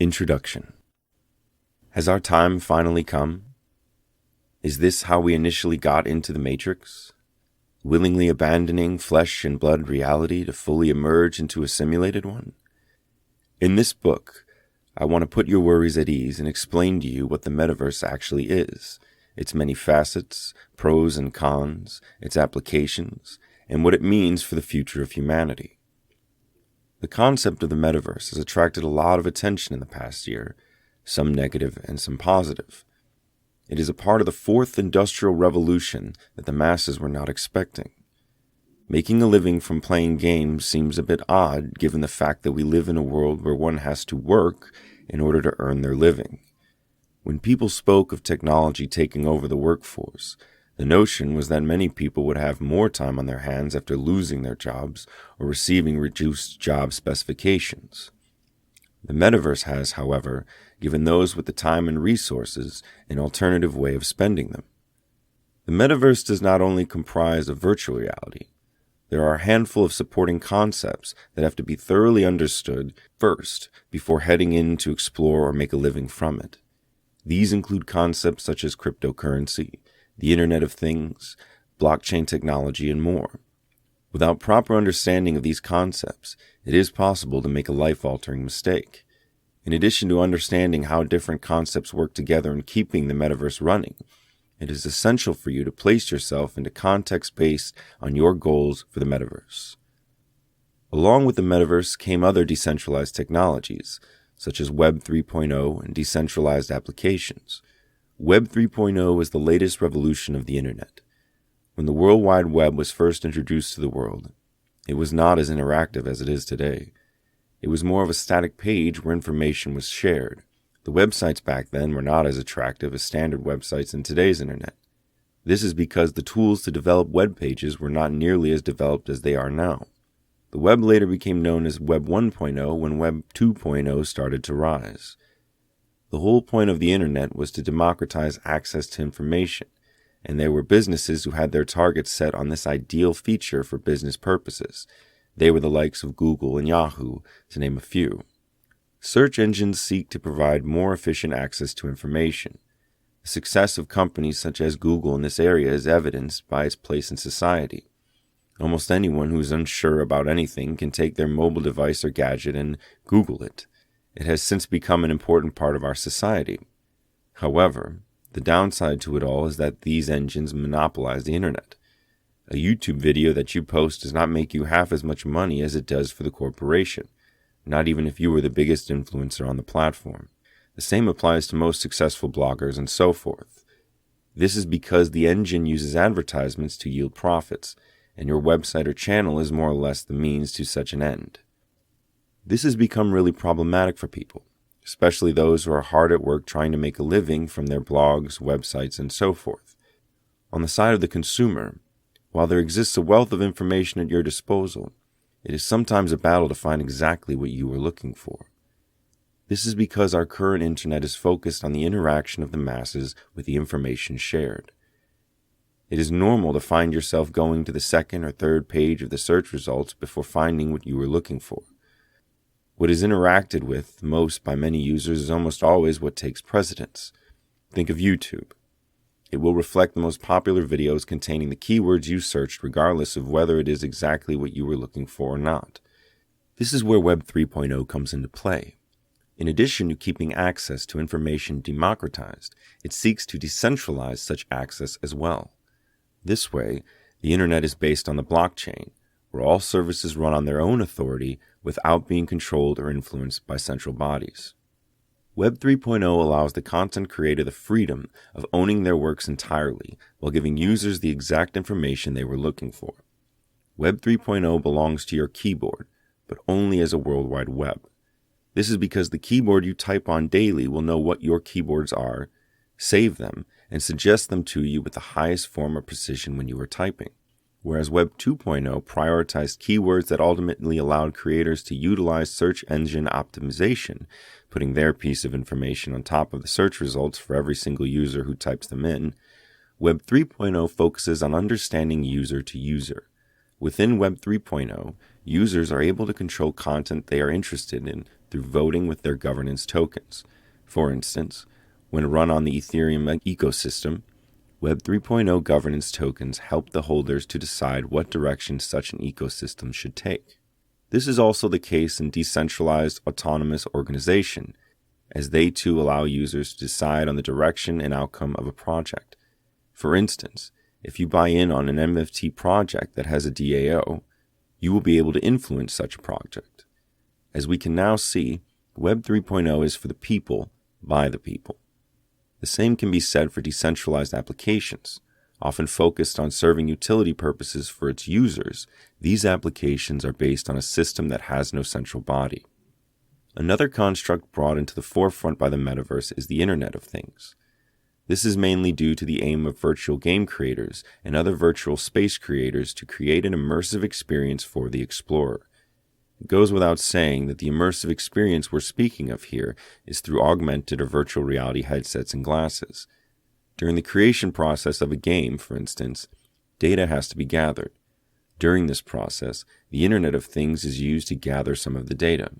Introduction. Has our time finally come? Is this how we initially got into the Matrix? Willingly abandoning flesh and blood reality to fully emerge into a simulated one? In this book, I want to put your worries at ease and explain to you what the Metaverse actually is, its many facets, pros and cons, its applications, and what it means for the future of humanity. The concept of the Metaverse has attracted a lot of attention in the past year, some negative and some positive. It is a part of the fourth industrial revolution that the masses were not expecting. Making a living from playing games seems a bit odd given the fact that we live in a world where one has to work in order to earn their living. When people spoke of technology taking over the workforce, the notion was that many people would have more time on their hands after losing their jobs or receiving reduced job specifications. The Metaverse has, however, given those with the time and resources an alternative way of spending them. The Metaverse does not only comprise of virtual reality. There are a handful of supporting concepts that have to be thoroughly understood first before heading in to explore or make a living from it. These include concepts such as cryptocurrency, the Internet of Things, blockchain technology, and more. Without proper understanding of these concepts, it is possible to make a life-altering mistake. In addition to understanding how different concepts work together in keeping the Metaverse running, it is essential for you to place yourself into context based on your goals for the Metaverse. Along with the Metaverse came other decentralized technologies, such as Web 3.0 and decentralized applications. Web 3.0 is the latest revolution of the Internet. When the World Wide Web was first introduced to the world, it was not as interactive as it is today. It was more of a static page where information was shared. The websites back then were not as attractive as standard websites in today's Internet. This is because the tools to develop web pages were not nearly as developed as they are now. The web later became known as Web 1.0 when Web 2.0 started to rise. The whole point of the Internet was to democratize access to information, and there were businesses who had their targets set on this ideal feature for business purposes. They were the likes of Google and Yahoo, to name a few. Search engines seek to provide more efficient access to information. The success of companies such as Google in this area is evidenced by its place in society. Almost anyone who is unsure about anything can take their mobile device or gadget and Google it. It has since become an important part of our society. However, the downside to it all is that these engines monopolize the Internet. A YouTube video that you post does not make you half as much money as it does for the corporation, not even if you were the biggest influencer on the platform. The same applies to most successful bloggers and so forth. This is because the engine uses advertisements to yield profits, and your website or channel is more or less the means to such an end. This has become really problematic for people, especially those who are hard at work trying to make a living from their blogs, websites, and so forth. On the side of the consumer, while there exists a wealth of information at your disposal, it is sometimes a battle to find exactly what you are looking for. This is because our current Internet is focused on the interaction of the masses with the information shared. It is normal to find yourself going to the second or third page of the search results before finding what you were looking for. What is interacted with most by many users is almost always what takes precedence. Think of YouTube. It will reflect the most popular videos containing the keywords you searched regardless of whether it is exactly what you were looking for or not. This is where Web 3.0 comes into play. In addition to keeping access to information democratized, it seeks to decentralize such access as well. This way, the Internet is based on the blockchain, where all services run on their own authority without being controlled or influenced by central bodies. Web 3.0 allows the content creator the freedom of owning their works entirely while giving users the exact information they were looking for. Web 3.0 belongs to your keyboard, but only as a World Wide Web. This is because the keyboard you type on daily will know what your keyboards are, save them, and suggest them to you with the highest form of precision when you are typing. Whereas Web 2.0 prioritized keywords that ultimately allowed creators to utilize search engine optimization, putting their piece of information on top of the search results for every single user who types them in, Web 3.0 focuses on understanding user to user. Within Web 3.0, users are able to control content they are interested in through voting with their governance tokens. For instance, when run on the Ethereum ecosystem, Web 3.0 governance tokens help the holders to decide what direction such an ecosystem should take. This is also the case in decentralized autonomous organization, as they too allow users to decide on the direction and outcome of a project. For instance, if you buy in on an NFT project that has a DAO, you will be able to influence such a project. As we can now see, Web 3.0 is for the people, by the people. The same can be said for decentralized applications. Often focused on serving utility purposes for its users, these applications are based on a system that has no central body. Another construct brought into the forefront by the metaverse is the Internet of Things. This is mainly due to the aim of virtual game creators and other virtual space creators to create an immersive experience for the explorer. It goes without saying that the immersive experience we're speaking of here is through augmented or virtual reality headsets and glasses. During the creation process of a game, for instance, data has to be gathered. During this process, the Internet of Things is used to gather some of the data.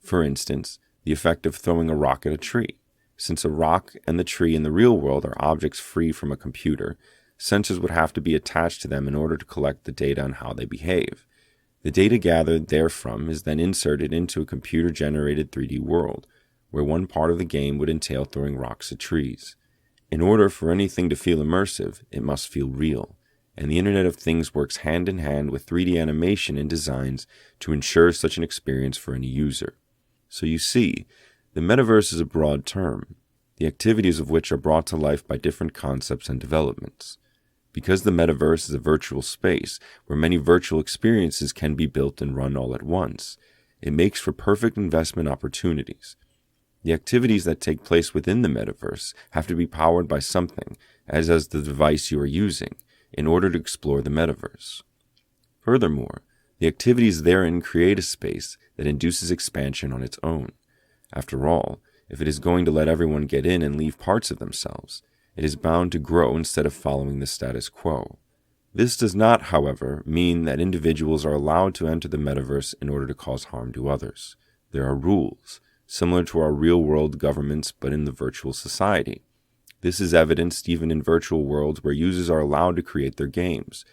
For instance, the effect of throwing a rock at a tree. Since a rock and the tree in the real world are objects free from a computer, sensors would have to be attached to them in order to collect the data on how they behave. The data gathered therefrom is then inserted into a computer-generated 3D world, where one part of the game would entail throwing rocks at trees. In order for anything to feel immersive, it must feel real, and the Internet of Things works hand in hand with 3D animation and designs to ensure such an experience for any user. So you see, the metaverse is a broad term, the activities of which are brought to life by different concepts and developments. Because the metaverse is a virtual space where many virtual experiences can be built and run all at once, it makes for perfect investment opportunities. The activities that take place within the metaverse have to be powered by something, as is the device you are using, in order to explore the metaverse. Furthermore, the activities therein create a space that induces expansion on its own. After all, if it is going to let everyone get in and leave parts of themselves, it is bound to grow instead of following the status quo. This does not, however, mean that individuals are allowed to enter the metaverse in order to cause harm to others. There are rules, similar to our real-world governments but in the virtual society. This is evidenced even in virtual worlds where users are allowed to create their games.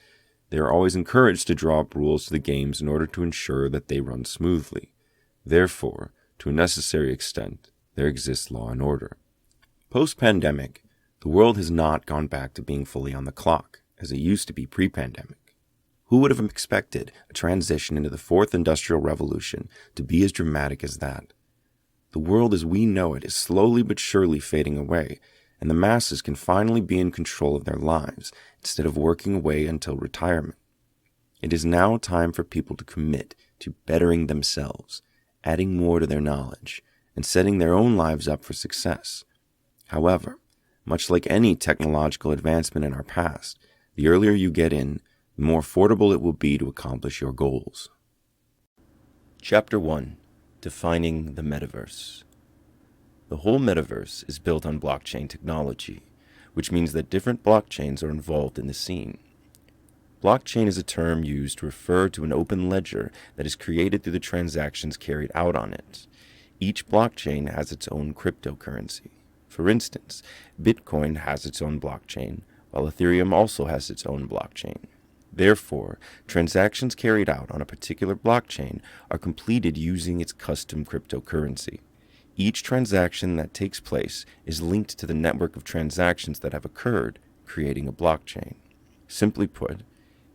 They are always encouraged to draw up rules to the games in order to ensure that they run smoothly. Therefore, to a necessary extent, there exists law and order. Post-pandemic, the world has not gone back to being fully on the clock, as it used to be pre-pandemic. Who would have expected a transition into the fourth industrial revolution to be as dramatic as that? The world as we know it is slowly but surely fading away, and the masses can finally be in control of their lives instead of working away until retirement. It is now time for people to commit to bettering themselves, adding more to their knowledge, and setting their own lives up for success. However, much like any technological advancement in our past, the earlier you get in, the more affordable it will be to accomplish your goals. Chapter 1. Defining the Metaverse. The whole metaverse is built on blockchain technology, which means that different blockchains are involved in the scene. Blockchain is a term used to refer to an open ledger that is created through the transactions carried out on it. Each blockchain has its own cryptocurrency. For instance, Bitcoin has its own blockchain, while Ethereum also has its own blockchain. Therefore, transactions carried out on a particular blockchain are completed using its custom cryptocurrency. Each transaction that takes place is linked to the network of transactions that have occurred, creating a blockchain. Simply put,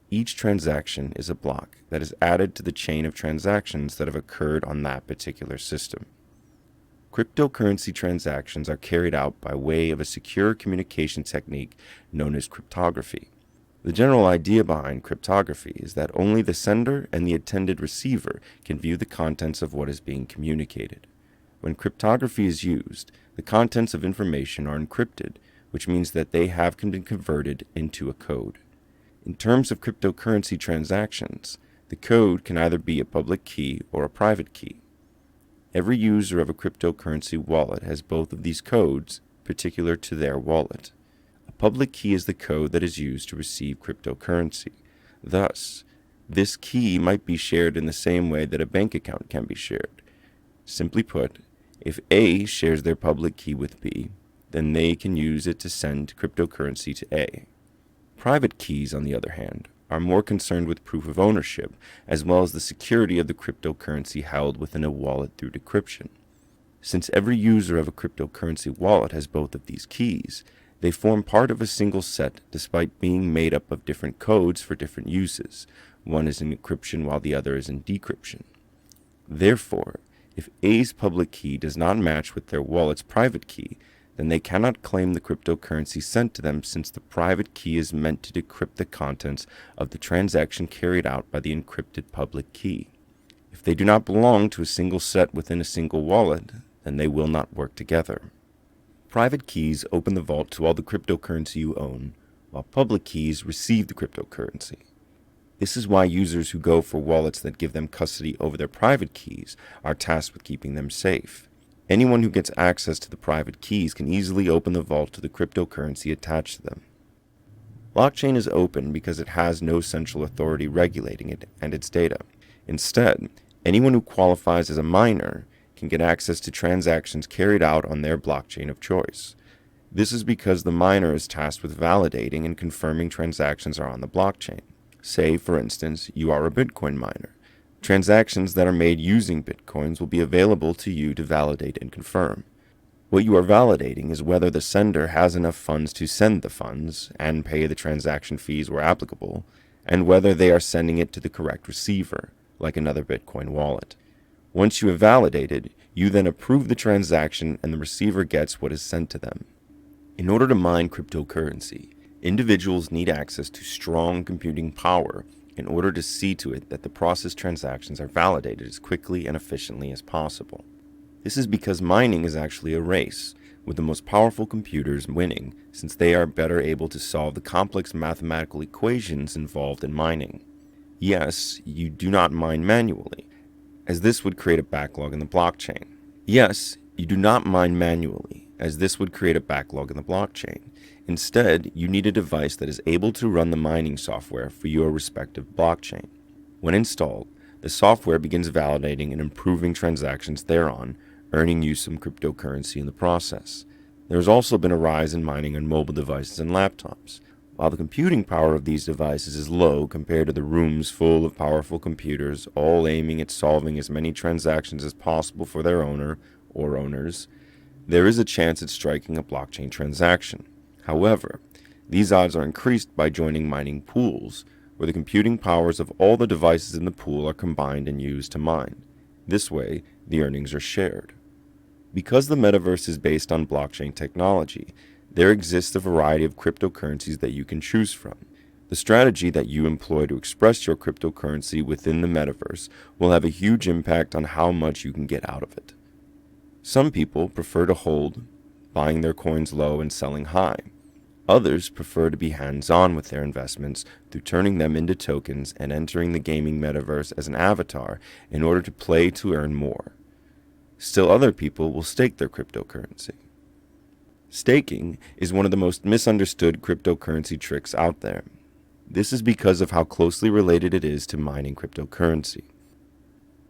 each transaction is a block that is added to the chain of transactions that have occurred on that particular system. Cryptocurrency transactions are carried out by way of a secure communication technique known as cryptography. The general idea behind cryptography is that only the sender and the intended receiver can view the contents of what is being communicated. When cryptography is used, the contents of information are encrypted, which means that they have been converted into a code. In terms of cryptocurrency transactions, the code can either be a public key or a private key. Every user of a cryptocurrency wallet has both of these codes, particular to their wallet. A public key is the code that is used to receive cryptocurrency. Thus, this key might be shared in the same way that a bank account can be shared. Simply put, if A shares their public key with B, then they can use it to send cryptocurrency to A. Private keys, on the other hand, are more concerned with proof of ownership, as well as the security of the cryptocurrency held within a wallet through decryption. Since every user of a cryptocurrency wallet has both of these keys, they form part of a single set despite being made up of different codes for different uses. One is in encryption while the other is in decryption. Therefore, if A's public key does not match with their wallet's private key, then they cannot claim the cryptocurrency sent to them, since the private key is meant to decrypt the contents of the transaction carried out by the encrypted public key. If they do not belong to a single set within a single wallet, then they will not work together. Private keys open the vault to all the cryptocurrency you own, while public keys receive the cryptocurrency. This is why users who go for wallets that give them custody over their private keys are tasked with keeping them safe. Anyone who gets access to the private keys can easily open the vault to the cryptocurrency attached to them. Blockchain is open because it has no central authority regulating it and its data. Instead, anyone who qualifies as a miner can get access to transactions carried out on their blockchain of choice. This is because the miner is tasked with validating and confirming transactions are on the blockchain. Say, for instance, you are a Bitcoin miner. Transactions that are made using Bitcoins will be available to you to validate and confirm. What you are validating is whether the sender has enough funds to send the funds and pay the transaction fees where applicable, and whether they are sending it to the correct receiver, like another Bitcoin wallet. Once you have validated, you then approve the transaction and the receiver gets what is sent to them. In order to mine cryptocurrency, individuals need access to strong computing power in order to see to it that the processed transactions are validated as quickly and efficiently as possible. This is because mining is actually a race, with the most powerful computers winning, since they are better able to solve the complex mathematical equations involved in mining. Yes, you do not mine manually, as this would create a backlog in the blockchain. Instead, you need a device that is able to run the mining software for your respective blockchain. When installed, the software begins validating and improving transactions thereon, earning you some cryptocurrency in the process. There has also been a rise in mining on mobile devices and laptops. While the computing power of these devices is low compared to the rooms full of powerful computers, all aiming at solving as many transactions as possible for their owner or owners, there is a chance at striking a blockchain transaction. However, these odds are increased by joining mining pools, where the computing powers of all the devices in the pool are combined and used to mine. This way, the earnings are shared. Because the metaverse is based on blockchain technology, there exists a variety of cryptocurrencies that you can choose from. The strategy that you employ to express your cryptocurrency within the metaverse will have a huge impact on how much you can get out of it. Some people prefer to hold, buying their coins low and selling high. Others prefer to be hands-on with their investments through turning them into tokens and entering the gaming metaverse as an avatar in order to play to earn more. Still other people will stake their cryptocurrency. Staking is one of the most misunderstood cryptocurrency tricks out there. This is because of how closely related it is to mining cryptocurrency.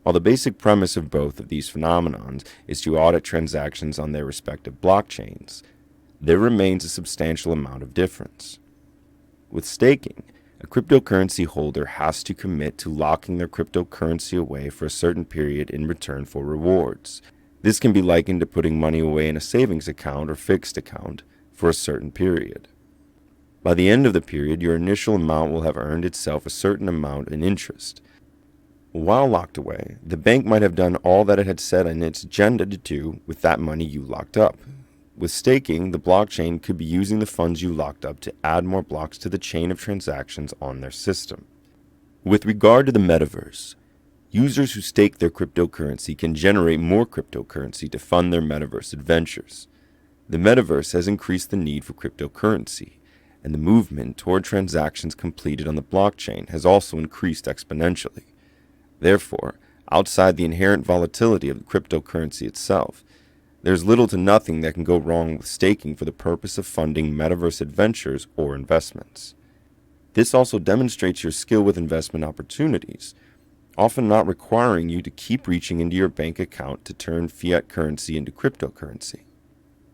While the basic premise of both of these phenomenons is to audit transactions on their respective blockchains, there remains a substantial amount of difference. With staking, a cryptocurrency holder has to commit to locking their cryptocurrency away for a certain period in return for rewards. This can be likened to putting money away in a savings account or fixed account for a certain period. By the end of the period, your initial amount will have earned itself a certain amount in interest. While locked away, the bank might have done all that it had said in its agenda to do with that money you locked up. With staking, the blockchain could be using the funds you locked up to add more blocks to the chain of transactions on their system. With regard to the metaverse, users who stake their cryptocurrency can generate more cryptocurrency to fund their metaverse adventures. The metaverse has increased the need for cryptocurrency, and the movement toward transactions completed on the blockchain has also increased exponentially. Therefore, outside the inherent volatility of the cryptocurrency itself, there's little to nothing that can go wrong with staking for the purpose of funding metaverse adventures or investments. This also demonstrates your skill with investment opportunities. often not requiring you to keep reaching into your bank account to turn fiat currency into cryptocurrency.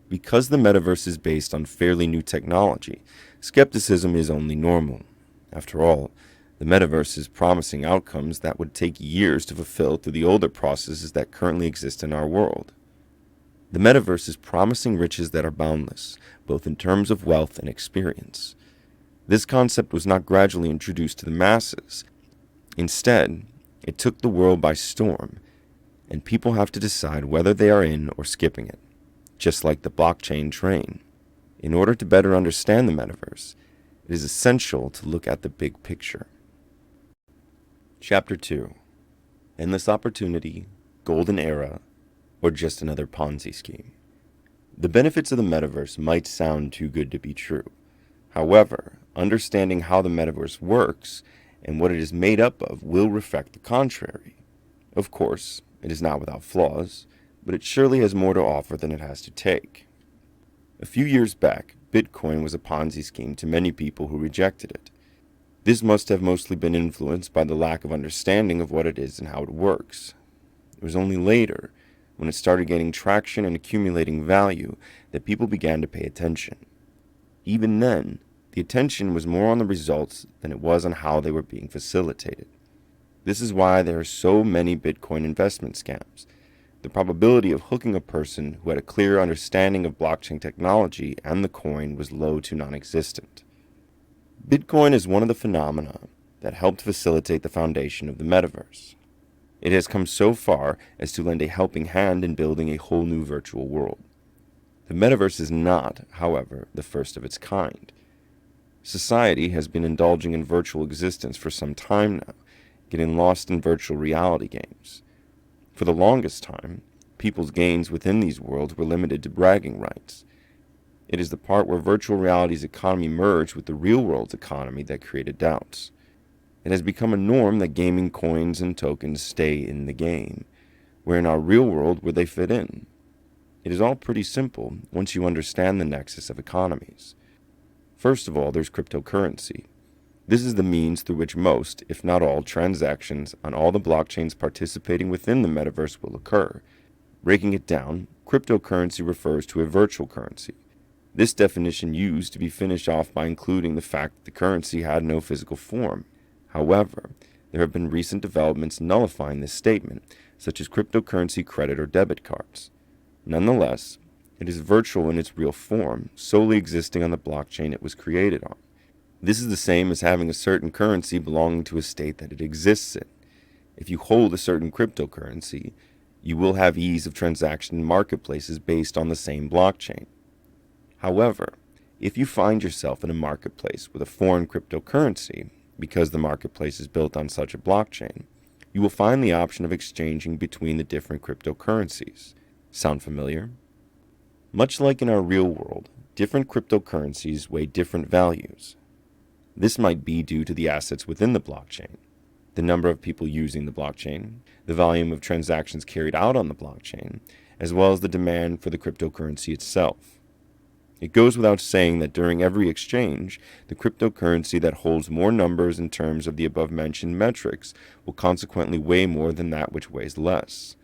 Because the metaverse is based on fairly new technology, skepticism is only normal. After all, the metaverse is promising outcomes that would take years to fulfill through the older processes that currently exist in our world. The metaverse is promising riches that are boundless, both in terms of wealth and experience. This concept was not gradually introduced to the masses. Instead, it took the world by storm, and people have to decide whether they are in or skipping it, just like the blockchain train. In order to better understand the metaverse, it is essential to look at the big picture. Chapter 2. Endless Opportunity, Golden Era, or just another Ponzi scheme. The benefits of the metaverse might sound too good to be true. However, understanding how the metaverse works and what it is made up of will reflect the contrary. Of course, it is not without flaws, but it surely has more to offer than it has to take. A few years back, Bitcoin was a Ponzi scheme to many people who rejected it. This must have mostly been influenced by the lack of understanding of what it is and how it works. It was only later, when it started gaining traction and accumulating value, that people began to pay attention. Even then, the attention was more on the results than it was on how they were being facilitated. This is why there are so many Bitcoin investment scams. The probability of hooking a person who had a clear understanding of blockchain technology and the coin was low to non-existent. Bitcoin is one of the phenomena that helped facilitate the foundation of the metaverse. It has come so far as to lend a helping hand in building a whole new virtual world. The metaverse is not, however, the first of its kind. Society has been indulging in virtual existence for some time now, getting lost in virtual reality games. For the longest time, people's gains within these worlds were limited to bragging rights. It is the part where virtual reality's economy merged with the real world's economy that created doubts. It has become a norm that gaming coins and tokens stay in the game, where in our real world would they fit in? It is all pretty simple once you understand the nexus of economies. First of all, there's cryptocurrency. This is the means through which most, if not all, transactions on all the blockchains participating within the metaverse will occur. Breaking it down, cryptocurrency refers to a virtual currency. This definition used to be finished off by including the fact that the currency had no physical form. However, there have been recent developments nullifying this statement, such as cryptocurrency credit or debit cards. Nonetheless, it is virtual in its real form, solely existing on the blockchain it was created on. This is the same as having a certain currency belonging to a state that it exists in. If you hold a certain cryptocurrency, you will have ease of transaction in marketplaces based on the same blockchain. However, if you find yourself in a marketplace with a foreign cryptocurrency, because the marketplace is built on such a blockchain, you will find the option of exchanging between the different cryptocurrencies. Sound familiar? Much like in our real world, different cryptocurrencies weigh different values. This might be due to the assets within the blockchain, the number of people using the blockchain, the volume of transactions carried out on the blockchain, as well as the demand for the cryptocurrency itself. It goes without saying that during every exchange, the cryptocurrency that holds more numbers in terms of the above-mentioned metrics will consequently weigh more than that which weighs less.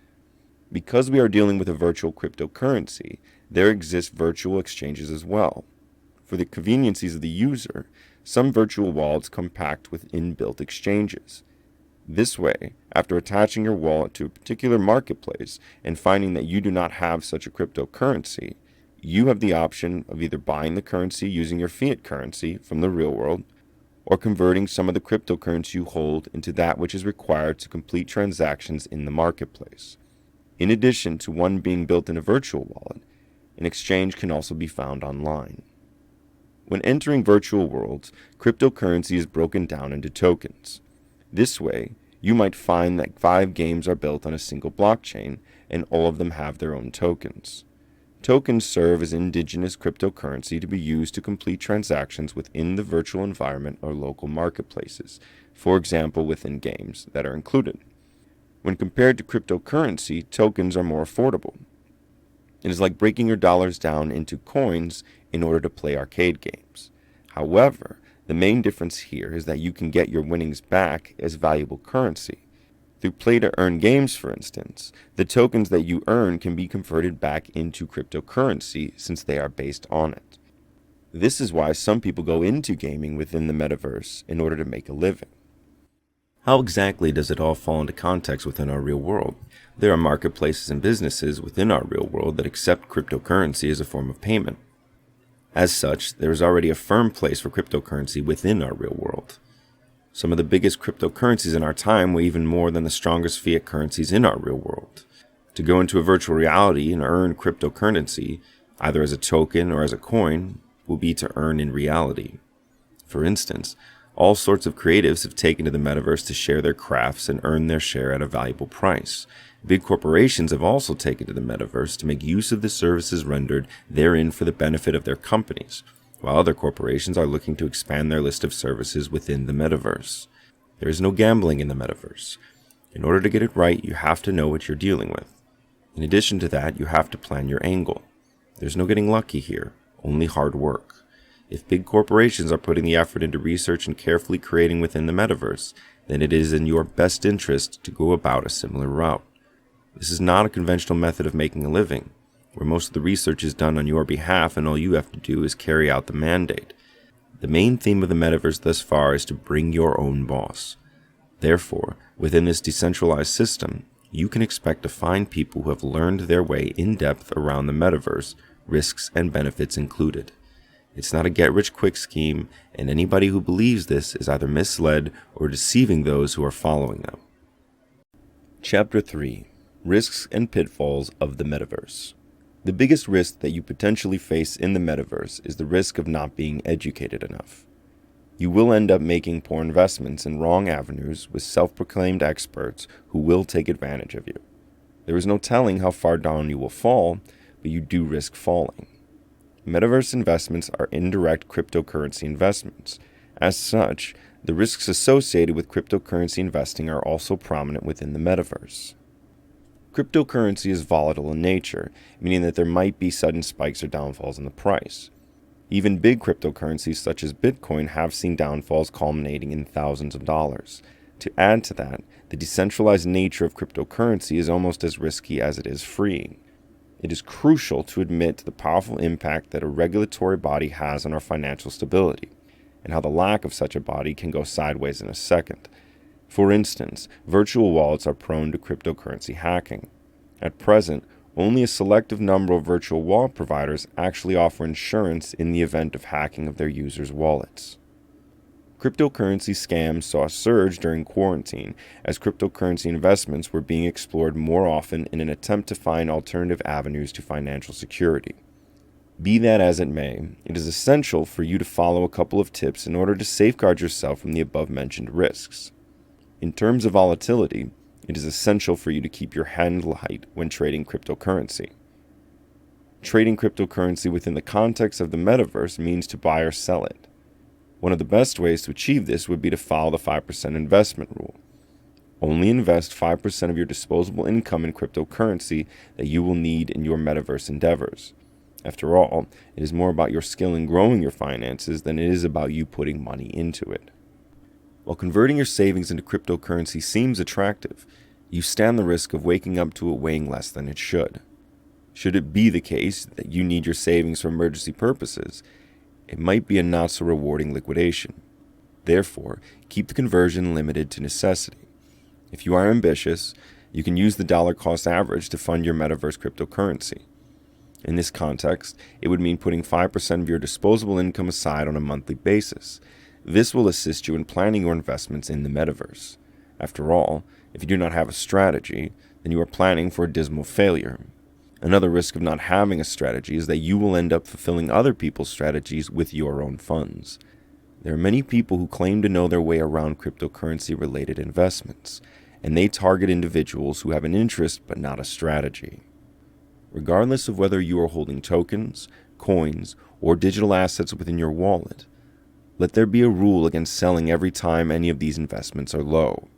Because we are dealing with a virtual cryptocurrency, there exist virtual exchanges as well. For the conveniences of the user, some virtual wallets come packed with inbuilt exchanges. This way, after attaching your wallet to a particular marketplace and finding that you do not have such a cryptocurrency, you have the option of either buying the currency using your fiat currency from the real world, or converting some of the cryptocurrency you hold into that which is required to complete transactions in the marketplace. In addition to one being built in a virtual wallet, an exchange can also be found online. When entering virtual worlds, cryptocurrency is broken down into tokens. This way, you might find that 5 games are built on a single blockchain, and all of them have their own tokens. Tokens serve as indigenous cryptocurrency to be used to complete transactions within the virtual environment or local marketplaces, for example within games that are included. When compared to cryptocurrency, tokens are more affordable. It is like breaking your dollars down into coins in order to play arcade games. However, the main difference here is that you can get your winnings back as valuable currency. Through play-to-earn games, for instance, the tokens that you earn can be converted back into cryptocurrency since they are based on it. This is why some people go into gaming within the metaverse in order to make a living. How exactly does it all fall into context within our real world? There are marketplaces and businesses within our real world that accept cryptocurrency as a form of payment. As such, there is already a firm place for cryptocurrency within our real world. Some of the biggest cryptocurrencies in our time weigh even more than the strongest fiat currencies in our real world. To go into a virtual reality and earn cryptocurrency, either as a token or as a coin, will be to earn in reality. For instance, all sorts of creatives have taken to the metaverse to share their crafts and earn their share at a valuable price. Big corporations have also taken to the metaverse to make use of the services rendered therein for the benefit of their companies, while other corporations are looking to expand their list of services within the metaverse. There is no gambling in the metaverse. In order to get it right, you have to know what you're dealing with. In addition to that, you have to plan your angle. There's no getting lucky here, only hard work. If big corporations are putting the effort into research and carefully creating within the metaverse, then it is in your best interest to go about a similar route. This is not a conventional method of making a living, where most of the research is done on your behalf and all you have to do is carry out the mandate. The main theme of the metaverse thus far is to bring your own boss. Therefore, within this decentralized system, you can expect to find people who have learned their way in depth around the metaverse, risks and benefits included. It's not a get-rich-quick scheme, and anybody who believes this is either misled or deceiving those who are following them. Chapter 3. Risks and Pitfalls of the Metaverse. The biggest risk that you potentially face in the metaverse is the risk of not being educated enough. You will end up making poor investments in wrong avenues with self-proclaimed experts who will take advantage of you. There is no telling how far down you will fall, but you do risk falling. Metaverse investments are indirect cryptocurrency investments. As such, the risks associated with cryptocurrency investing are also prominent within the metaverse. Cryptocurrency is volatile in nature, meaning that there might be sudden spikes or downfalls in the price. Even big cryptocurrencies such as Bitcoin have seen downfalls culminating in thousands of dollars. To add to that, the decentralized nature of cryptocurrency is almost as risky as it is freeing. It is crucial to admit to the powerful impact that a regulatory body has on our financial stability, and how the lack of such a body can go sideways in a second. For instance, virtual wallets are prone to cryptocurrency hacking. At present, only a selective number of virtual wallet providers actually offer insurance in the event of hacking of their users' wallets. Cryptocurrency scams saw a surge during quarantine as cryptocurrency investments were being explored more often in an attempt to find alternative avenues to financial security. Be that as it may, it is essential for you to follow a couple of tips in order to safeguard yourself from the above-mentioned risks. In terms of volatility, it is essential for you to keep your head light when trading cryptocurrency. Trading cryptocurrency within the context of the metaverse means to buy or sell it. One of the best ways to achieve this would be to follow the 5% investment rule. Only invest 5% of your disposable income in cryptocurrency that you will need in your metaverse endeavors. After all, it is more about your skill in growing your finances than it is about you putting money into it. While converting your savings into cryptocurrency seems attractive, you stand the risk of waking up to it weighing less than it should. Should it be the case that you need your savings for emergency purposes, it might be a not so rewarding liquidation. Therefore, keep the conversion limited to necessity. If you are ambitious, you can use the dollar cost average to fund your metaverse cryptocurrency. In this context, it would mean putting 5% of your disposable income aside on a monthly basis. This will assist you in planning your investments in the metaverse. After all, if you do not have a strategy, then you are planning for a dismal failure. Another risk of not having a strategy is that you will end up fulfilling other people's strategies with your own funds. There are many people who claim to know their way around cryptocurrency-related investments, and they target individuals who have an interest but not a strategy. Regardless of whether you are holding tokens, coins, or digital assets within your wallet, let there be a rule against selling every time any of these investments are low.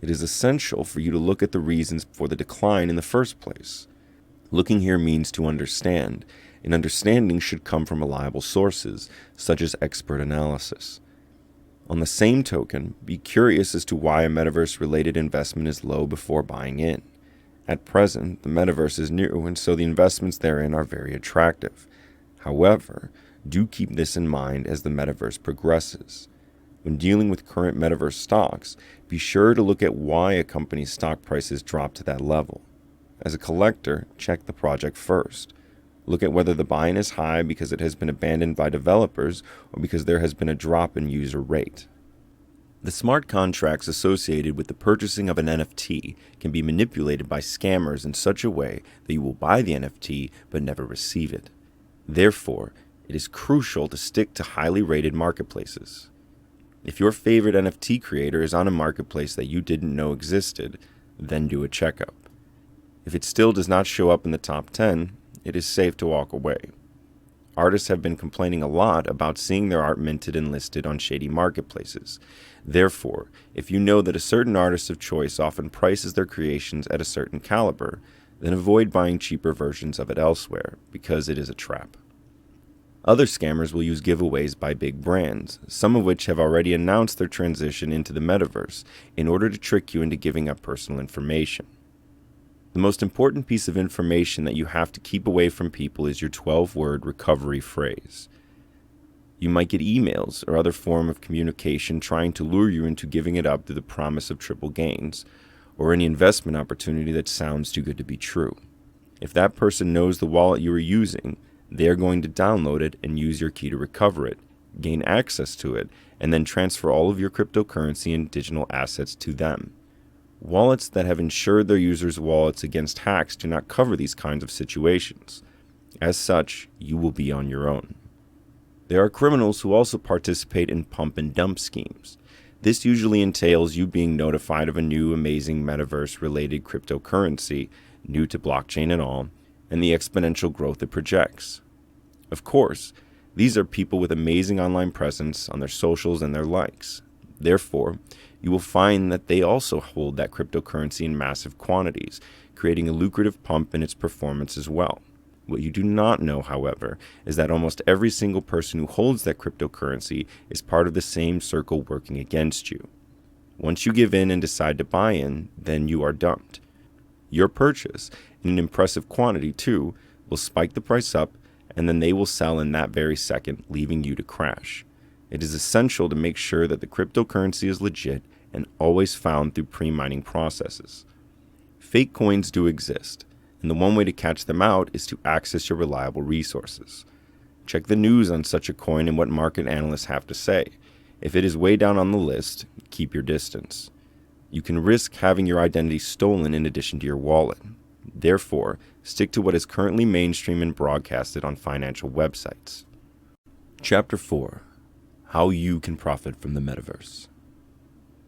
It is essential for you to look at the reasons for the decline in the first place. Looking here means to understand, and understanding should come from reliable sources, such as expert analysis. On the same token, be curious as to why a metaverse-related investment is low before buying in. At present, the metaverse is new, and so the investments therein are very attractive. However, do keep this in mind as the metaverse progresses. When dealing with current metaverse stocks, be sure to look at why a company's stock prices dropped to that level. As a collector, check the project first. Look at whether the buy-in is high because it has been abandoned by developers or because there has been a drop in user rate. The smart contracts associated with the purchasing of an NFT can be manipulated by scammers in such a way that you will buy the NFT but never receive it. Therefore, it is crucial to stick to highly rated marketplaces. If your favorite NFT creator is on a marketplace that you didn't know existed, then do a checkup. If it still does not show up in the top 10, it is safe to walk away. Artists have been complaining a lot about seeing their art minted and listed on shady marketplaces. Therefore, if you know that a certain artist of choice often prices their creations at a certain caliber, then avoid buying cheaper versions of it elsewhere, because it is a trap. Other scammers will use giveaways by big brands, some of which have already announced their transition into the metaverse, in order to trick you into giving up personal information. The most important piece of information that you have to keep away from people is your 12-word recovery phrase. You might get emails or other form of communication trying to lure you into giving it up through the promise of triple gains, or any investment opportunity that sounds too good to be true. If that person knows the wallet you are using, they are going to download it and use your key to recover it, gain access to it, and then transfer all of your cryptocurrency and digital assets to them. Wallets that have insured their users' wallets against hacks do not cover these kinds of situations. As such, you will be on your own. There are criminals who also participate in pump and dump schemes. This usually entails you being notified of a new amazing metaverse-related cryptocurrency, new to blockchain and all, and the exponential growth it projects. Of course, these are people with amazing online presence on their socials and their likes. Therefore, you will find that they also hold that cryptocurrency in massive quantities, creating a lucrative pump in its performance as well. What you do not know, however, is that almost every single person who holds that cryptocurrency is part of the same circle working against you. Once you give in and decide to buy in, then you are dumped. Your purchase, in an impressive quantity too, will spike the price up, and then they will sell in that very second, leaving you to crash. It is essential to make sure that the cryptocurrency is legit and always found through pre-mining processes. Fake coins do exist, and the one way to catch them out is to access your reliable resources. Check the news on such a coin and what market analysts have to say. If it is way down on the list, keep your distance. You can risk having your identity stolen in addition to your wallet. Therefore, stick to what is currently mainstream and broadcasted on financial websites. Chapter 4. How you can profit from the metaverse.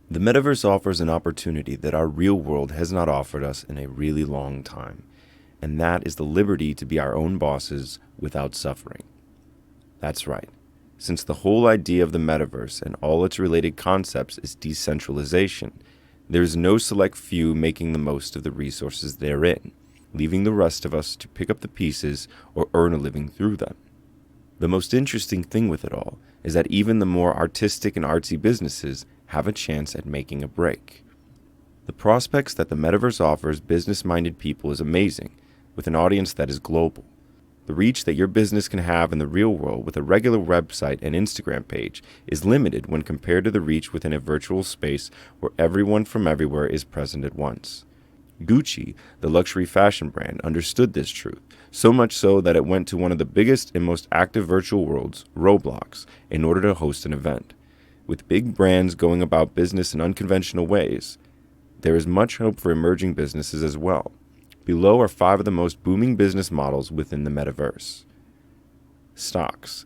The metaverse offers an opportunity that our real world has not offered us in a really long time, and that is the liberty to be our own bosses without suffering. That's right. Since the whole idea of the metaverse and all its related concepts is decentralization, there is no select few making the most of the resources therein, leaving the rest of us to pick up the pieces or earn a living through them. The most interesting thing with it all is that even the more artistic and artsy businesses have a chance at making a break. The prospects that the metaverse offers business-minded people is amazing, with an audience that is global. The reach that your business can have in the real world with a regular website and Instagram page is limited when compared to the reach within a virtual space where everyone from everywhere is present at once. Gucci, the luxury fashion brand, understood this truth, so much so that it went to one of the biggest and most active virtual worlds, Roblox, in order to host an event. With big brands going about business in unconventional ways, there is much hope for emerging businesses as well. Below are 5 of the most booming business models within the metaverse. Stocks.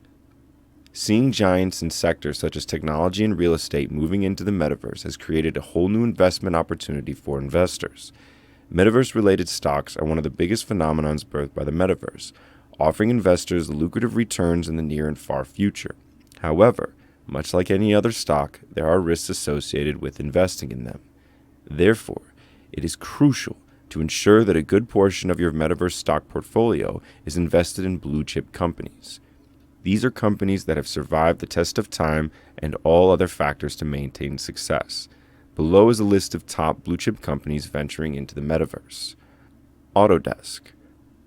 Seeing giants in sectors such as technology and real estate moving into the metaverse has created a whole new investment opportunity for investors. Metaverse-related stocks are one of the biggest phenomenons birthed by the metaverse, offering investors lucrative returns in the near and far future. However, much like any other stock, there are risks associated with investing in them. Therefore, it is crucial to ensure that a good portion of your metaverse stock portfolio is invested in blue-chip companies. These are companies that have survived the test of time and all other factors to maintain success. Below is a list of top blue-chip companies venturing into the metaverse. Autodesk.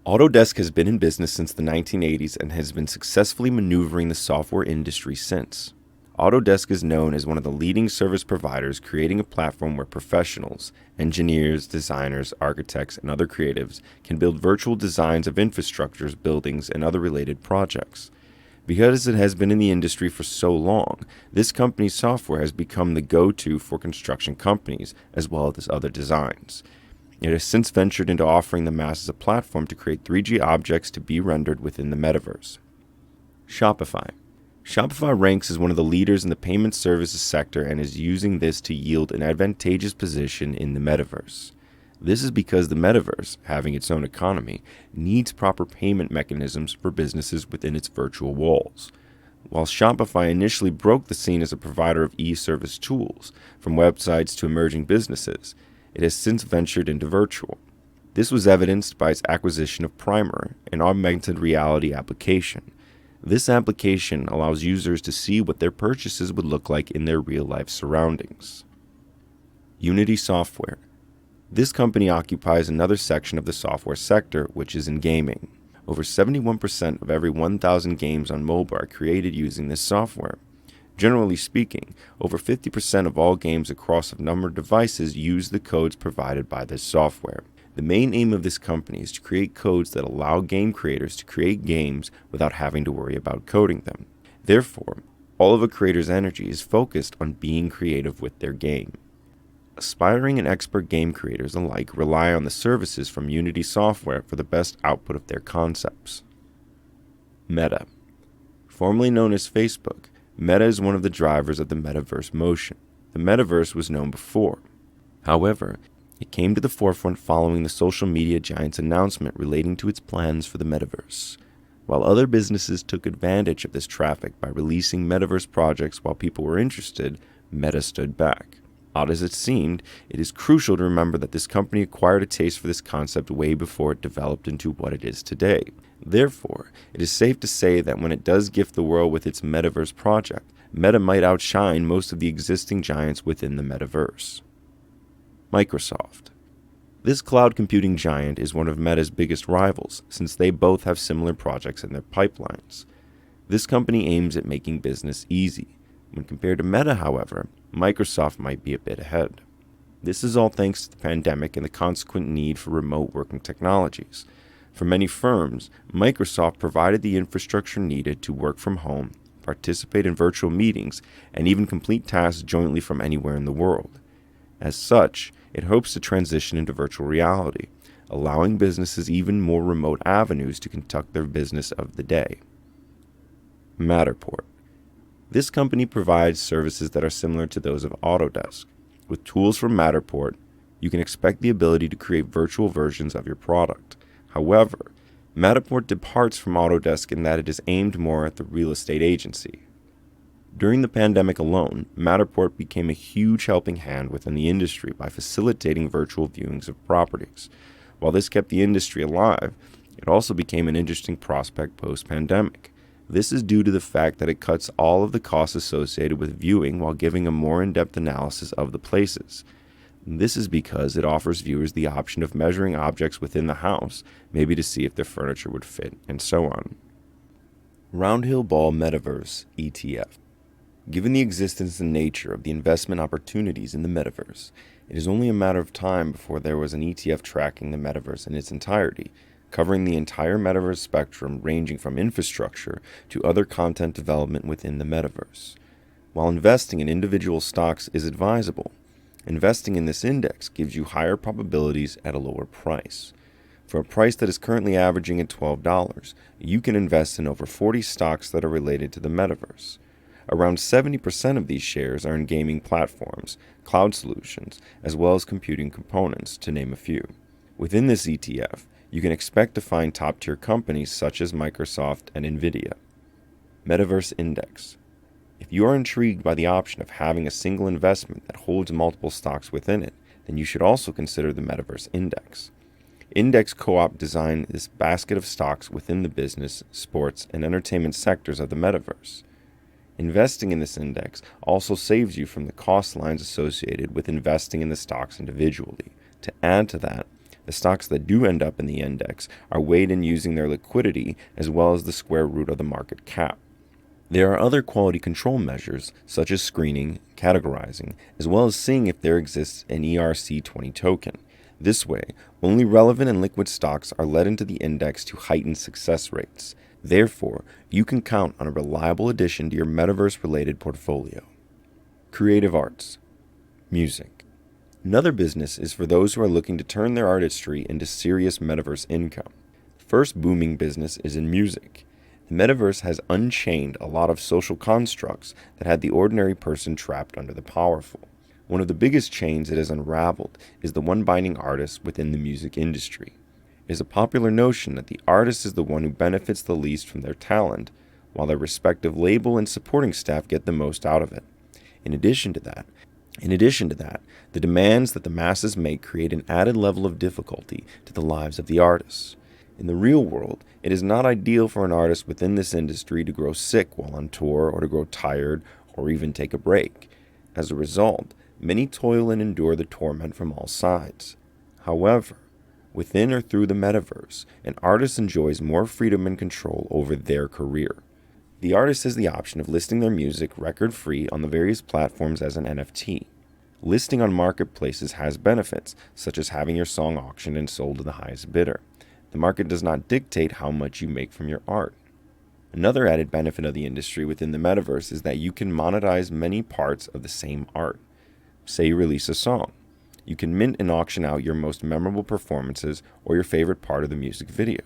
Autodesk has been in business since the 1980s and has been successfully maneuvering the software industry since. Autodesk is known as one of the leading service providers, creating a platform where professionals, engineers, designers, architects, and other creatives can build virtual designs of infrastructures, buildings, and other related projects. Because it has been in the industry for so long, this company's software has become the go-to for construction companies as well as other designs. It has since ventured into offering the masses a platform to create 3D objects to be rendered within the metaverse. Shopify. Shopify ranks as one of the leaders in the payment services sector and is using this to yield an advantageous position in the metaverse. This is because the metaverse, having its own economy, needs proper payment mechanisms for businesses within its virtual walls. While Shopify initially broke the scene as a provider of e-service tools, from websites to emerging businesses, it has since ventured into virtual. This was evidenced by its acquisition of Primer, an augmented reality application. This application allows users to see what their purchases would look like in their real-life surroundings. Unity Software. This company occupies another section of the software sector, which is in gaming. Over 71% of every 1,000 games on mobile are created using this software. Generally speaking, over 50% of all games across a number of devices use the codes provided by this software. The main aim of this company is to create codes that allow game creators to create games without having to worry about coding them. Therefore, all of a creator's energy is focused on being creative with their game. Aspiring and expert game creators alike rely on the services from Unity Software for the best output of their concepts. Meta. Formerly known as Facebook, Meta is one of the drivers of the metaverse motion. The metaverse was known before. However, it came to the forefront following the social media giant's announcement relating to its plans for the metaverse. While other businesses took advantage of this traffic by releasing metaverse projects while people were interested, Meta stood back. Odd as it seemed, it is crucial to remember that this company acquired a taste for this concept way before it developed into what it is today. Therefore, it is safe to say that when it does gift the world with its metaverse project, Meta might outshine most of the existing giants within the metaverse. Microsoft. This cloud computing giant is one of Meta's biggest rivals, since they both have similar projects in their pipelines. This company aims at making business easy. When compared to Meta, however, Microsoft might be a bit ahead. This is all thanks to the pandemic and the consequent need for remote working technologies. For many firms, Microsoft provided the infrastructure needed to work from home, participate in virtual meetings, and even complete tasks jointly from anywhere in the world. As such, it hopes to transition into virtual reality, allowing businesses even more remote avenues to conduct their business of the day. Matterport. This company provides services that are similar to those of Autodesk. With tools from Matterport, you can expect the ability to create virtual versions of your product. However, Matterport departs from Autodesk in that it is aimed more at the real estate agency. During the pandemic alone, Matterport became a huge helping hand within the industry by facilitating virtual viewings of properties. While this kept the industry alive, it also became an interesting prospect post-pandemic. This is due to the fact that it cuts all of the costs associated with viewing while giving a more in-depth analysis of the places. This is because it offers viewers the option of measuring objects within the house, maybe to see if their furniture would fit, and so on. Roundhill Ball Metaverse ETF. Given the existence and nature of the investment opportunities in the metaverse, it is only a matter of time before there was an ETF tracking the metaverse in its entirety, covering the entire metaverse spectrum ranging from infrastructure to other content development within the metaverse. While investing in individual stocks is advisable, investing in this index gives you higher probabilities at a lower price. For a price that is currently averaging at $12, you can invest in over 40 stocks that are related to the metaverse. Around 70% of these shares are in gaming platforms, cloud solutions, as well as computing components, to name a few. Within this ETF, you can expect to find top-tier companies such as Microsoft and NVIDIA. Metaverse Index. If you are intrigued by the option of having a single investment that holds multiple stocks within it, then you should also consider the Metaverse Index. Index Co-op designed this basket of stocks within the business, sports, and entertainment sectors of the metaverse. Investing in this index also saves you from the cost lines associated with investing in the stocks individually. To add to that, the stocks that do end up in the index are weighed in using their liquidity as well as the square root of the market cap. There are other quality control measures, such as screening, categorizing, as well as seeing if there exists an ERC20 token. This way, only relevant and liquid stocks are let into the index to heighten success rates. Therefore, you can count on a reliable addition to your metaverse-related portfolio. Creative arts. Music. Another business is for those who are looking to turn their artistry into serious metaverse income. The first booming business is in music. The metaverse has unchained a lot of social constructs that had the ordinary person trapped under the powerful. One of the biggest chains it has unraveled is the one binding artists within the music industry. It is a popular notion that the artist is the one who benefits the least from their talent, while their respective label and supporting staff get the most out of it. In addition to that, the demands that the masses make create an added level of difficulty to the lives of the artists. In the real world, it is not ideal for an artist within this industry to grow sick while on tour or to grow tired or even take a break. As a result, many toil and endure the torment from all sides. However, within or through the metaverse, an artist enjoys more freedom and control over their career. The artist has the option of listing their music record-free on the various platforms as an NFT. Listing on marketplaces has benefits, such as having your song auctioned and sold to the highest bidder. The market does not dictate how much you make from your art. Another added benefit of the industry within the metaverse is that you can monetize many parts of the same art. Say you release a song. You can mint and auction out your most memorable performances or your favorite part of the music video.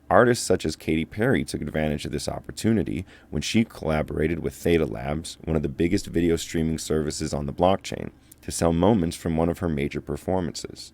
Artists such as Katy Perry took advantage of this opportunity when she collaborated with Theta Labs, one of the biggest video streaming services on the blockchain, to sell moments from one of her major performances.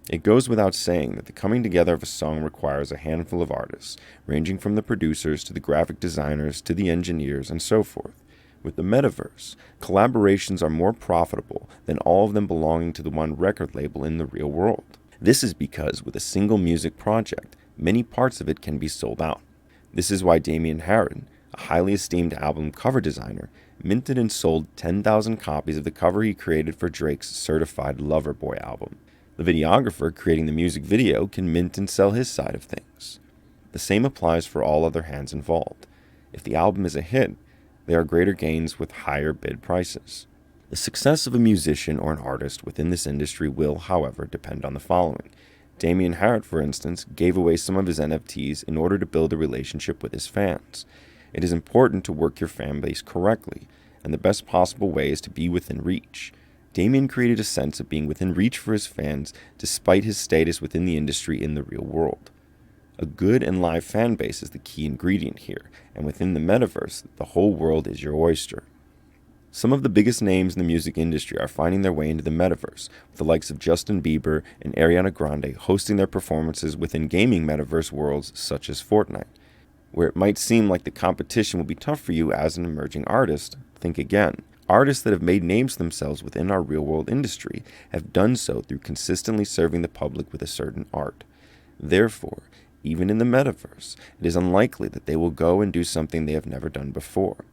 It goes without saying that the coming together of a song requires a handful of artists, ranging from the producers to the graphic designers to the engineers and so forth. With the metaverse, collaborations are more profitable than all of them belonging to the one record label in the real world. This is because with a single music project, many parts of it can be sold out. This is why Damien Harron, a highly esteemed album cover designer, minted and sold 10,000 copies of the cover he created for Drake's Certified Lover Boy album. The videographer creating the music video can mint and sell his side of things. The same applies for all other hands involved. If the album is a hit, there are greater gains with higher bid prices. The success of a musician or an artist within this industry will, however, depend on the following. Damien Harron, for instance, gave away some of his NFTs in order to build a relationship with his fans. It is important to work your fan base correctly, and the best possible way is to be within reach. Damien created a sense of being within reach for his fans despite his status within the industry in the real world. A good and live fan base is the key ingredient here, and within the metaverse, the whole world is your oyster. Some of the biggest names in the music industry are finding their way into the metaverse, with the likes of Justin Bieber and Ariana Grande hosting their performances within gaming metaverse worlds such as Fortnite. Where it might seem like the competition will be tough for you as an emerging artist, think again. Artists that have made names themselves within our real-world industry have done so through consistently serving the public with a certain art. Therefore, even in the metaverse, it is unlikely that they will go and do something they have never done before.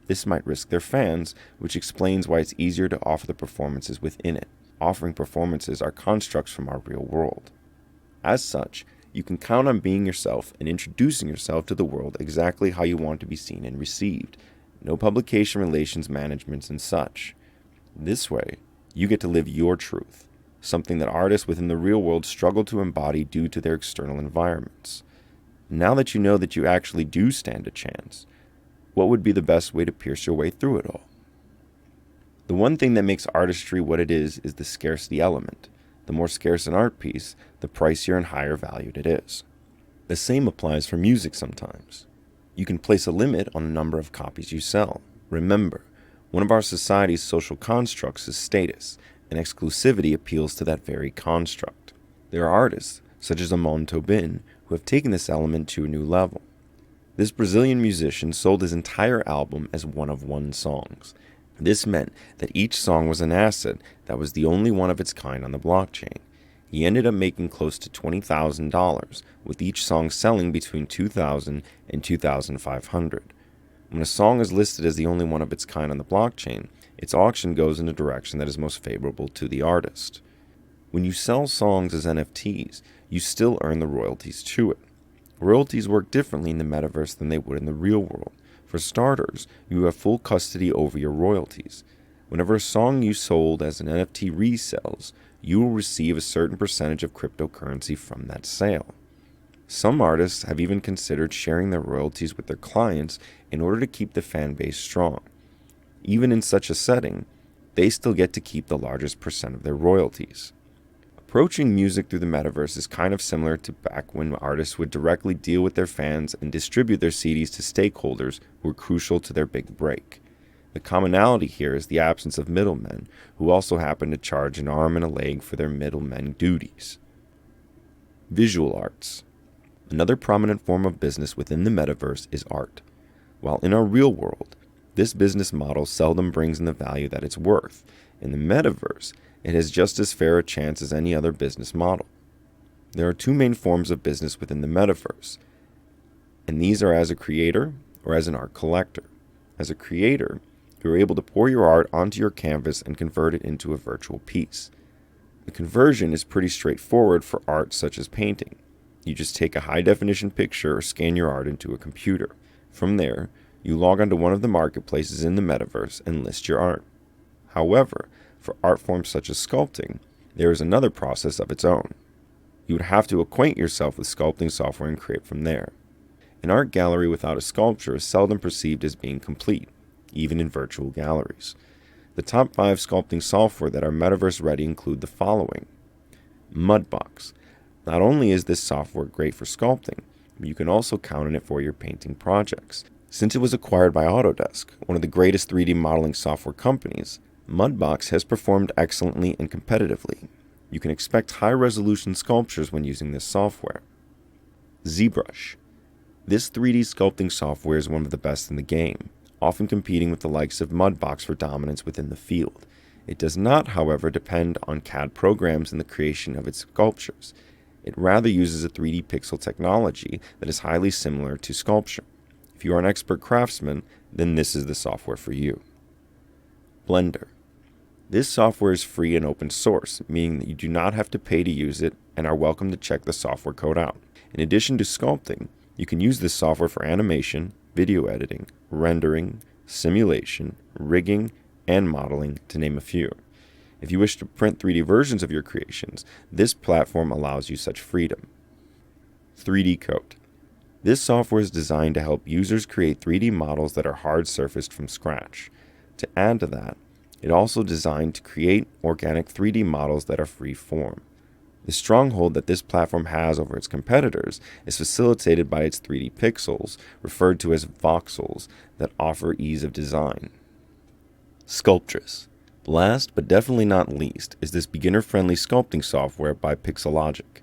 This might risk their fans, which explains why it's easier to offer the performances within it. Offering performances are constructs from our real world. As such, you can count on being yourself and introducing yourself to the world exactly how you want to be seen and received. No publication relations managements and such. This way, you get to live your truth, something that artists within the real world struggle to embody due to their external environments. Now that you know that you actually do stand a chance, what would be the best way to pierce your way through it all? The one thing that makes artistry what it is the scarcity element. The more scarce an art piece, the pricier and higher valued it is. The same applies for music sometimes. You can place a limit on the number of copies you sell. Remember, one of our society's social constructs is status, and exclusivity appeals to that very construct. There are artists, such as Amon Tobin, who have taken this element to a new level. This Brazilian musician sold his entire album as one-of-one songs. This meant that each song was an asset that was the only one of its kind on the blockchain. He ended up making close to $20,000, with each song selling between $2,000 and $2,500. When a song is listed as the only one of its kind on the blockchain, its auction goes in a direction that is most favorable to the artist. When you sell songs as NFTs, you still earn the royalties to it. Royalties work differently in the metaverse than they would in the real world. For starters, you have full custody over your royalties. Whenever a song you sold as an NFT resells, you will receive a certain percentage of cryptocurrency from that sale. Some artists have even considered sharing their royalties with their clients in order to keep the fan base strong. Even in such a setting, they still get to keep the largest percent of their royalties. Approaching music through the metaverse is kind of similar to back when artists would directly deal with their fans and distribute their CDs to stakeholders who were crucial to their big break. The commonality here is the absence of middlemen, who also happen to charge an arm and a leg for their middlemen duties. Visual arts. Another prominent form of business within the metaverse is art. While in our real world, this business model seldom brings in the value that it's worth, in the metaverse, it has just as fair a chance as any other business model. There are two main forms of business within the metaverse, and these are as a creator or as an art collector. As a creator, you're able to pour your art onto your canvas and convert it into a virtual piece. The conversion is pretty straightforward for art such as painting. You just take a high-definition picture or scan your art into a computer. From there, you log onto one of the marketplaces in the metaverse and list your art. However, for art forms such as sculpting, there is another process of its own. You would have to acquaint yourself with sculpting software and create from there. An art gallery without a sculpture is seldom perceived as being complete, even in virtual galleries. The top 5 sculpting software that are metaverse ready include the following. Mudbox. Not only is this software great for sculpting, but you can also count on it for your painting projects. Since it was acquired by Autodesk, one of the greatest 3D modeling software companies, Mudbox has performed excellently and competitively. You can expect high-resolution sculptures when using this software. ZBrush. This 3D sculpting software is one of the best in the game, often competing with the likes of Mudbox for dominance within the field. It does not, however, depend on CAD programs in the creation of its sculptures. It rather uses a 3D pixel technology that is highly similar to sculpture. If you are an expert craftsman, then this is the software for you. Blender. This software is free and open source, meaning that you do not have to pay to use it and are welcome to check the software code out. In addition to sculpting, you can use this software for animation, video editing, rendering, simulation, rigging, and modeling, to name a few. If you wish to print 3D versions of your creations, this platform allows you such freedom. 3D Code. This software is designed to help users create 3D models that are hard surfaced from scratch. To add to that, it also designed to create organic 3D models that are free form. The stronghold that this platform has over its competitors is facilitated by its 3D pixels, referred to as voxels, that offer ease of design. Sculptress. Last, but definitely not least, is this beginner-friendly sculpting software by Pixelogic.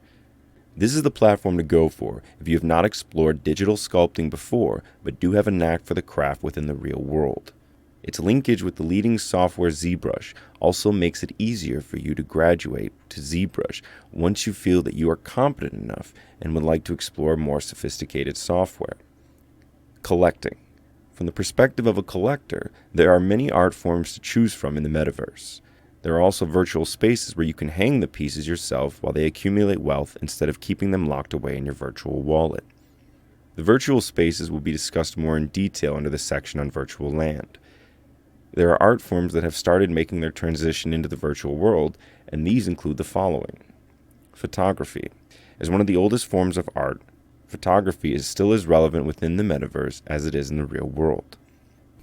This is the platform to go for if you have not explored digital sculpting before, but do have a knack for the craft within the real world. Its linkage with the leading software ZBrush also makes it easier for you to graduate to ZBrush once you feel that you are competent enough and would like to explore more sophisticated software. Collecting. From the perspective of a collector, there are many art forms to choose from in the metaverse. There are also virtual spaces where you can hang the pieces yourself while they accumulate wealth instead of keeping them locked away in your virtual wallet. The virtual spaces will be discussed more in detail under the section on virtual land. There are art forms that have started making their transition into the virtual world, and these include the following. Photography. As one of the oldest forms of art, photography is still as relevant within the metaverse as it is in the real world.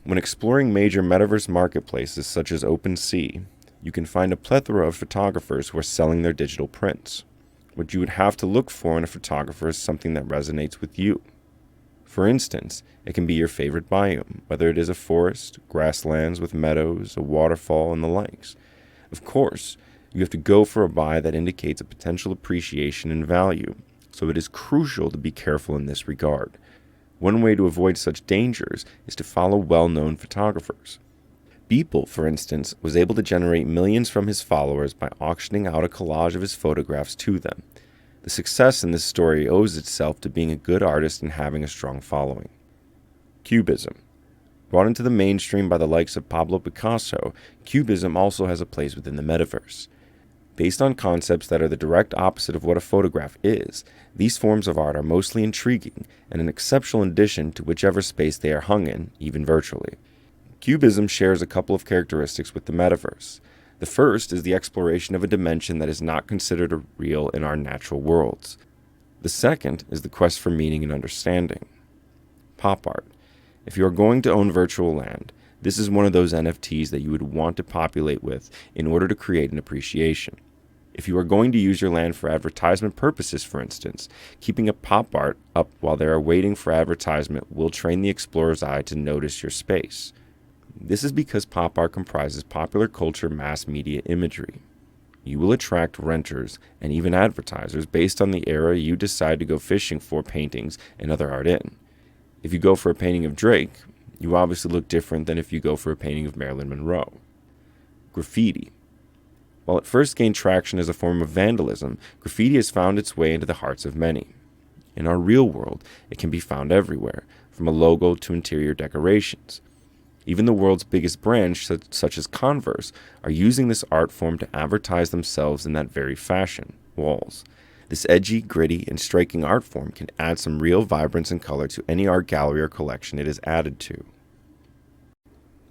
When exploring major metaverse marketplaces such as OpenSea, you can find a plethora of photographers who are selling their digital prints. What you would have to look for in a photographer is something that resonates with you. For instance, it can be your favorite biome, whether it is a forest, grasslands with meadows, a waterfall, and the likes. Of course, you have to go for a buy that indicates a potential appreciation in value, so it is crucial to be careful in this regard. One way to avoid such dangers is to follow well-known photographers. Beeple, for instance, was able to generate millions from his followers by auctioning out a collage of his photographs to them. The success in this story owes itself to being a good artist and having a strong following. Cubism. Brought into the mainstream by the likes of Pablo Picasso, Cubism also has a place within the metaverse. Based on concepts that are the direct opposite of what a photograph is, these forms of art are mostly intriguing and an exceptional addition to whichever space they are hung in, even virtually. Cubism shares a couple of characteristics with the metaverse. The first is the exploration of a dimension that is not considered real in our natural worlds. The second is the quest for meaning and understanding. Pop art. If you are going to own virtual land, this is one of those NFTs that you would want to populate with in order to create an appreciation. If you are going to use your land for advertisement purposes, for instance, keeping a pop art up while they are waiting for advertisement will train the explorer's eye to notice your space. This is because pop art comprises popular culture mass media imagery. You will attract renters and even advertisers based on the era you decide to go fishing for paintings and other art in. If you go for a painting of Drake, you obviously look different than if you go for a painting of Marilyn Monroe. Graffiti. While it first gained traction as a form of vandalism, graffiti has found its way into the hearts of many. In our real world, it can be found everywhere, from a logo to interior decorations. Even the world's biggest brands, such as Converse, are using this art form to advertise themselves in that very fashion, walls. This edgy, gritty, and striking art form can add some real vibrance and color to any art gallery or collection it is added to.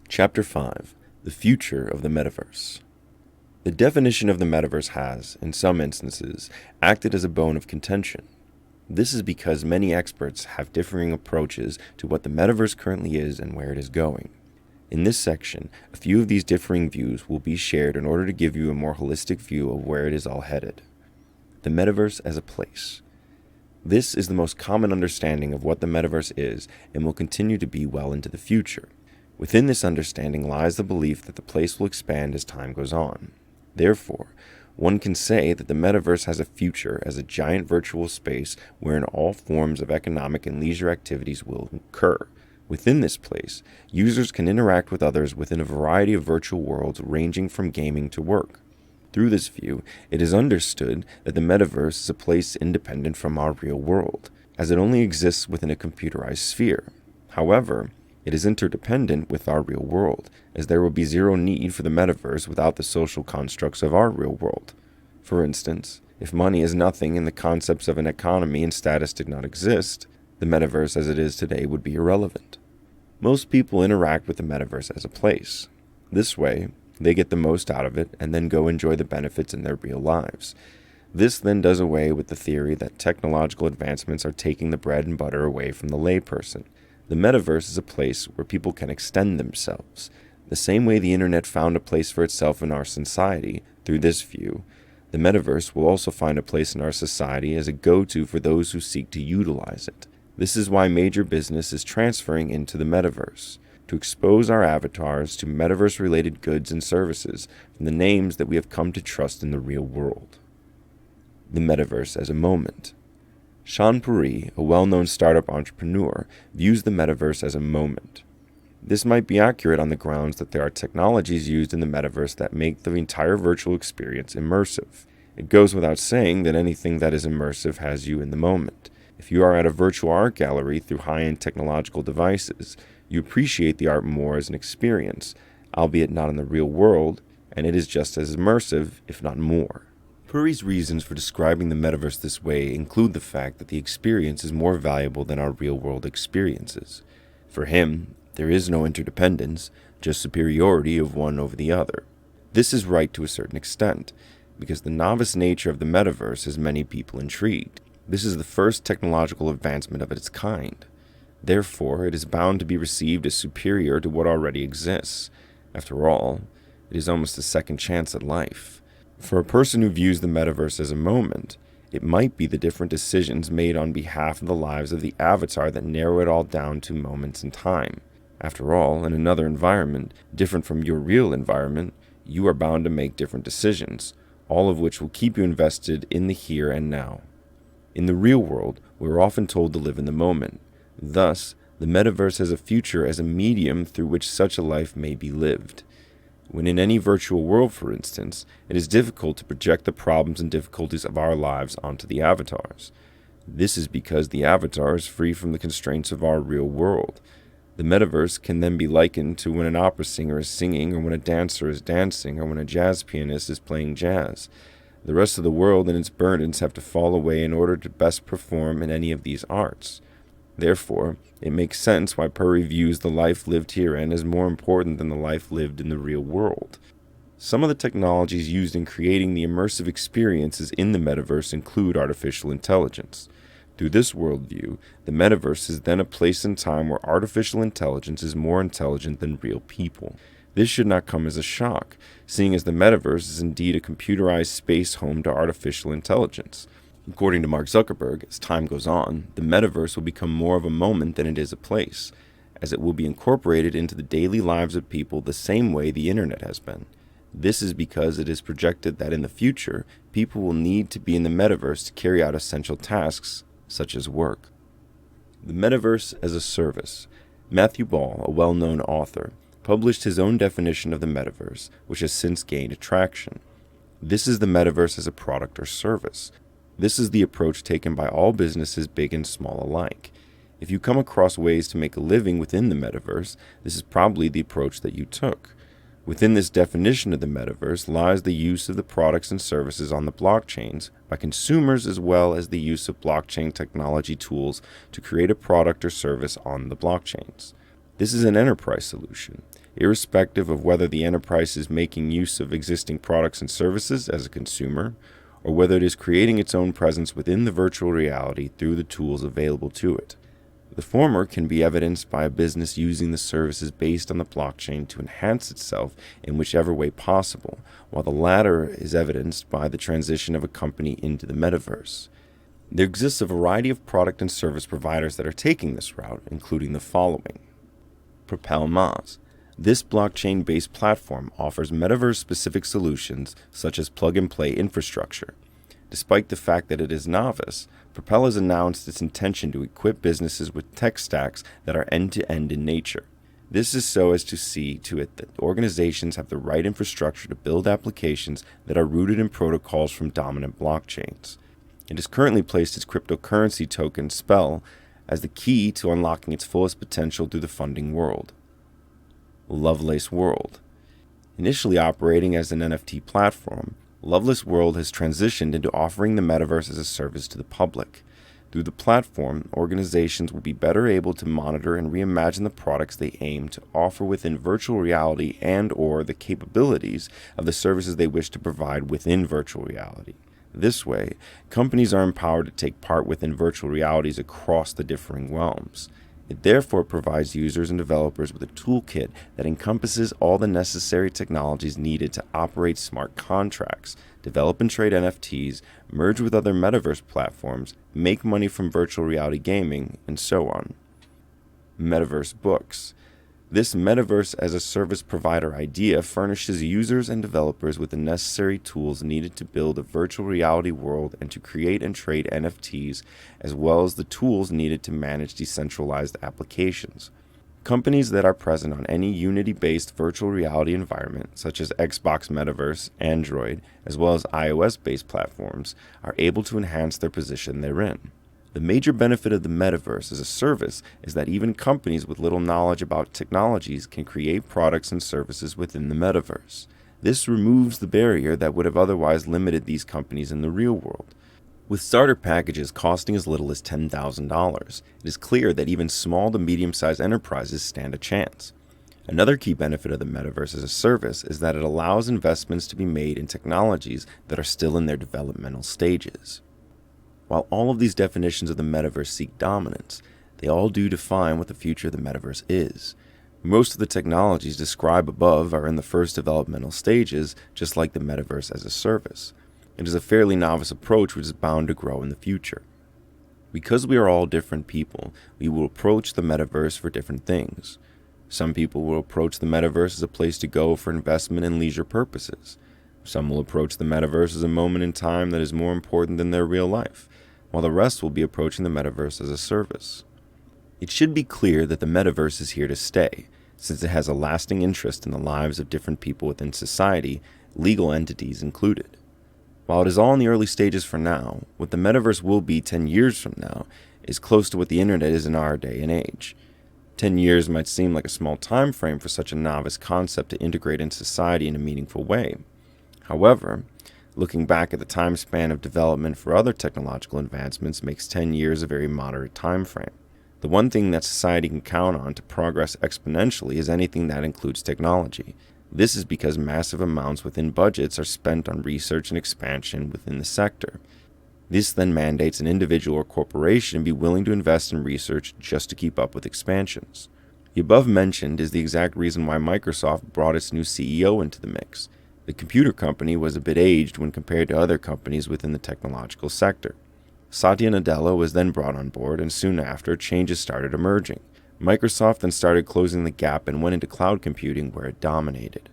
Chapter 5. The Future of the Metaverse. The definition of the metaverse has, in some instances, acted as a bone of contention. This is because many experts have differing approaches to what the metaverse currently is and where it is going. In this section, a few of these differing views will be shared in order to give you a more holistic view of where it is all headed. The metaverse as a place. This is the most common understanding of what the metaverse is and will continue to be well into the future. Within this understanding lies the belief that the place will expand as time goes on. Therefore, one can say that the metaverse has a future as a giant virtual space wherein all forms of economic and leisure activities will occur. Within this place, users can interact with others within a variety of virtual worlds ranging from gaming to work. Through this view, it is understood that the metaverse is a place independent from our real world, as it only exists within a computerized sphere. However, it is interdependent with our real world, as there will be zero need for the metaverse without the social constructs of our real world. For instance, if money is nothing and the concepts of an economy and status did not exist, the metaverse as it is today would be irrelevant. Most people interact with the metaverse as a place. This way, they get the most out of it and then go enjoy the benefits in their real lives. This then does away with the theory that technological advancements are taking the bread and butter away from the layperson. The metaverse is a place where people can extend themselves. The same way the internet found a place for itself in our society, through this view, the metaverse will also find a place in our society as a go-to for those who seek to utilize it. This is why major business is transferring into the metaverse, to expose our avatars to metaverse-related goods and services from the names that we have come to trust in the real world. The metaverse as a moment. Sean Puri, a well-known startup entrepreneur, views the metaverse as a moment. This might be accurate on the grounds that there are technologies used in the metaverse that make the entire virtual experience immersive. It goes without saying that anything that is immersive has you in the moment. If you are at a virtual art gallery through high-end technological devices, you appreciate the art more as an experience, albeit not in the real world, and it is just as immersive, if not more. Puri's reasons for describing the metaverse this way include the fact that the experience is more valuable than our real-world experiences. For him, there is no interdependence, just superiority of one over the other. This is right to a certain extent, because the novice nature of the metaverse has many people intrigued. This is the first technological advancement of its kind. Therefore, it is bound to be received as superior to what already exists. After all, it is almost a second chance at life. For a person who views the metaverse as a moment, it might be the different decisions made on behalf of the lives of the avatar that narrow it all down to moments in time. After all, in another environment, different from your real environment, you are bound to make different decisions, all of which will keep you invested in the here and now. In the real world, we are often told to live in the moment. Thus, the metaverse has a future as a medium through which such a life may be lived. When in any virtual world, for instance, it is difficult to project the problems and difficulties of our lives onto the avatars. This is because the avatar is free from the constraints of our real world. The metaverse can then be likened to when an opera singer is singing, or when a dancer is dancing, or when a jazz pianist is playing jazz. The rest of the world and its burdens have to fall away in order to best perform in any of these arts. Therefore, it makes sense why Puri views the life lived herein as more important than the life lived in the real world. Some of the technologies used in creating the immersive experiences in the metaverse include artificial intelligence. Through this worldview, the metaverse is then a place and time where artificial intelligence is more intelligent than real people. This should not come as a shock, seeing as the metaverse is indeed a computerized space home to artificial intelligence. According to Mark Zuckerberg, as time goes on, the metaverse will become more of a moment than it is a place, as it will be incorporated into the daily lives of people the same way the internet has been. This is because it is projected that in the future, people will need to be in the metaverse to carry out essential tasks, such as work. The metaverse as a service. Matthew Ball, a well-known author, published his own definition of the metaverse, which has since gained traction. This is the metaverse as a product or service. This is the approach taken by all businesses, big and small alike. If you come across ways to make a living within the metaverse, this is probably the approach that you took. Within this definition of the metaverse lies the use of the products and services on the blockchains by consumers, as well as the use of blockchain technology tools to create a product or service on the blockchains. This is an enterprise solution, irrespective of whether the enterprise is making use of existing products and services as a consumer, or whether it is creating its own presence within the virtual reality through the tools available to it. The former can be evidenced by a business using the services based on the blockchain to enhance itself in whichever way possible, while the latter is evidenced by the transition of a company into the metaverse. There exists a variety of product and service providers that are taking this route, including the following. Propel Maz. This blockchain-based platform offers metaverse-specific solutions such as plug-and-play infrastructure. Despite the fact that it is Novice, Propel has announced its intention to equip businesses with tech stacks that are end-to-end in nature. This is so as to see to it that organizations have the right infrastructure to build applications that are rooted in protocols from dominant blockchains. It has currently placed its cryptocurrency token, Spell, as the key to unlocking its fullest potential through the funding world. Lovelace World. Initially operating as an NFT platform, Lovelace World has transitioned into offering the metaverse as a service to the public. Through the platform, organizations will be better able to monitor and reimagine the products they aim to offer within virtual reality and/or the capabilities of the services they wish to provide within virtual reality. This way, companies are empowered to take part within virtual realities across the differing realms. It therefore provides users and developers with a toolkit that encompasses all the necessary technologies needed to operate smart contracts, develop and trade NFTs, merge with other metaverse platforms, make money from virtual reality gaming, and so on. Metaverse Books. This metaverse as a service provider idea furnishes users and developers with the necessary tools needed to build a virtual reality world and to create and trade NFTs, as well as the tools needed to manage decentralized applications. Companies that are present on any Unity-based virtual reality environment, such as Xbox Metaverse, Android, as well as iOS-based platforms, are able to enhance their position therein. The major benefit of the metaverse as a service is that even companies with little knowledge about technologies can create products and services within the metaverse. This removes the barrier that would have otherwise limited these companies in the real world. With starter packages costing as little as $10,000, it is clear that even small to medium-sized enterprises stand a chance. Another key benefit of the metaverse as a service is that it allows investments to be made in technologies that are still in their developmental stages. While all of these definitions of the metaverse seek dominance, they all do define what the future of the metaverse is. Most of the technologies described above are in the first developmental stages, just like the metaverse as a service. It is a fairly novice approach which is bound to grow in the future. Because we are all different people, we will approach the metaverse for different things. Some people will approach the metaverse as a place to go for investment and leisure purposes. Some will approach the metaverse as a moment in time that is more important than their real life, while the rest will be approaching the metaverse as a service. It should be clear that the metaverse is here to stay. since it has a lasting interest in the lives of different people within society, legal entities included. While it is all in the early stages for now, what the metaverse will be 10 years from now is close to what the internet is in our day and age. 10 years might seem like a small time frame for such a novice concept to integrate into society in a meaningful way. However, looking back at the time span of development for other technological advancements makes 10 years a very moderate time frame. The one thing that society can count on to progress exponentially is anything that includes technology. This is because massive amounts within budgets are spent on research and expansion within the sector. This then mandates an individual or corporation be willing to invest in research just to keep up with expansions. The above mentioned is the exact reason why Microsoft brought its new CEO into the mix. The computer company was a bit aged when compared to other companies within the technological sector. Satya Nadella was then brought on board, and soon after, changes started emerging. Microsoft then started closing the gap and went into cloud computing where it dominated.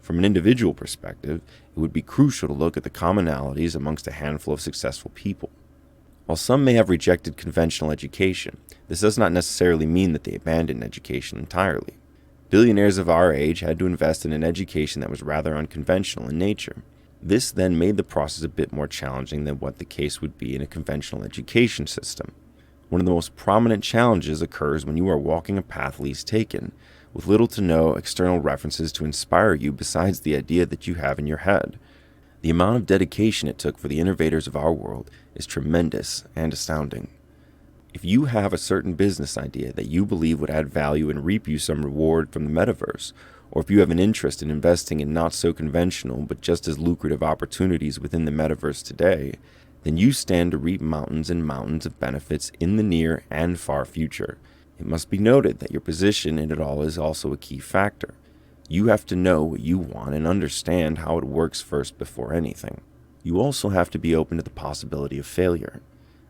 From an individual perspective, it would be crucial to look at the commonalities amongst a handful of successful people. While some may have rejected conventional education, this does not necessarily mean that they abandoned education entirely. Billionaires of our age had to invest in an education that was rather unconventional in nature. This then made the process a bit more challenging than what the case would be in a conventional education system. One of the most prominent challenges occurs when you are walking a path least taken, with little to no external references to inspire you besides the idea that you have in your head. The amount of dedication it took for the innovators of our world is tremendous and astounding. If you have a certain business idea that you believe would add value and reap you some reward from the metaverse, or if you have an interest in investing in not so conventional but just as lucrative opportunities within the metaverse today, then you stand to reap mountains and mountains of benefits in the near and far future. It must be noted that your position in it all is also a key factor. You have to know what you want and understand how it works first before anything. You also have to be open to the possibility of failure,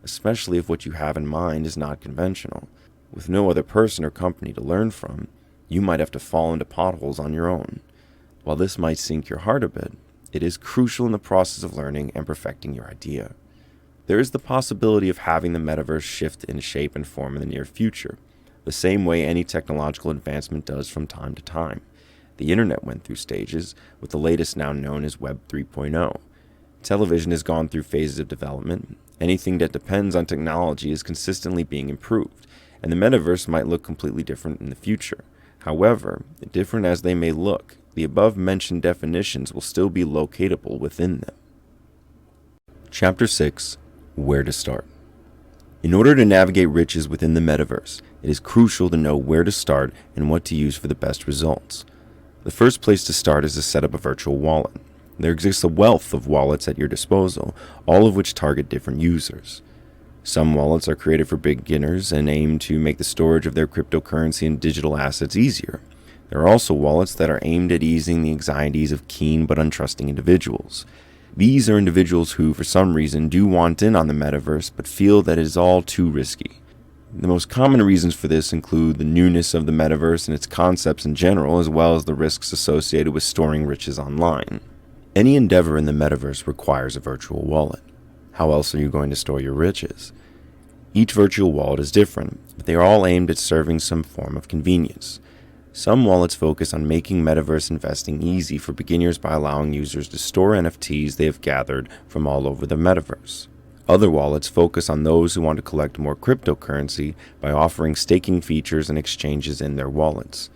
especially if what you have in mind is not conventional. With no other person or company to learn from, you might have to fall into potholes on your own. While this might sink your heart a bit, it is crucial in the process of learning and perfecting your idea. There is the possibility of having the metaverse shift in shape and form in the near future, the same way any technological advancement does from time to time. The internet went through stages, with the latest now known as Web 3.0. Television has gone through phases of development. Anything that depends on technology is consistently being improved, and the metaverse might look completely different in the future. However, different as they may look, the above-mentioned definitions will still be locatable within them. Chapter 6. Where to start. In order to navigate riches within the metaverse, it is crucial to know where to start and what to use for the best results. The first place to start is to set up a virtual wallet. There exists a wealth of wallets at your disposal, all of which target different users. Some wallets are created for beginners and aim to make the storage of their cryptocurrency and digital assets easier. There are also wallets that are aimed at easing the anxieties of keen but untrusting individuals. These are individuals who, for some reason, do want in on the metaverse but feel that it is all too risky. The most common reasons for this include the newness of the metaverse and its concepts in general, as well as the risks associated with storing riches online. Any endeavor in the metaverse requires a virtual wallet. How else are you going to store your riches? Each virtual wallet is different, but they are all aimed at serving some form of convenience. Some wallets focus on making metaverse investing easy for beginners by allowing users to store NFTs they have gathered from all over the metaverse. Other wallets focus on those who want to collect more cryptocurrency by offering staking features and exchanges in their wallets.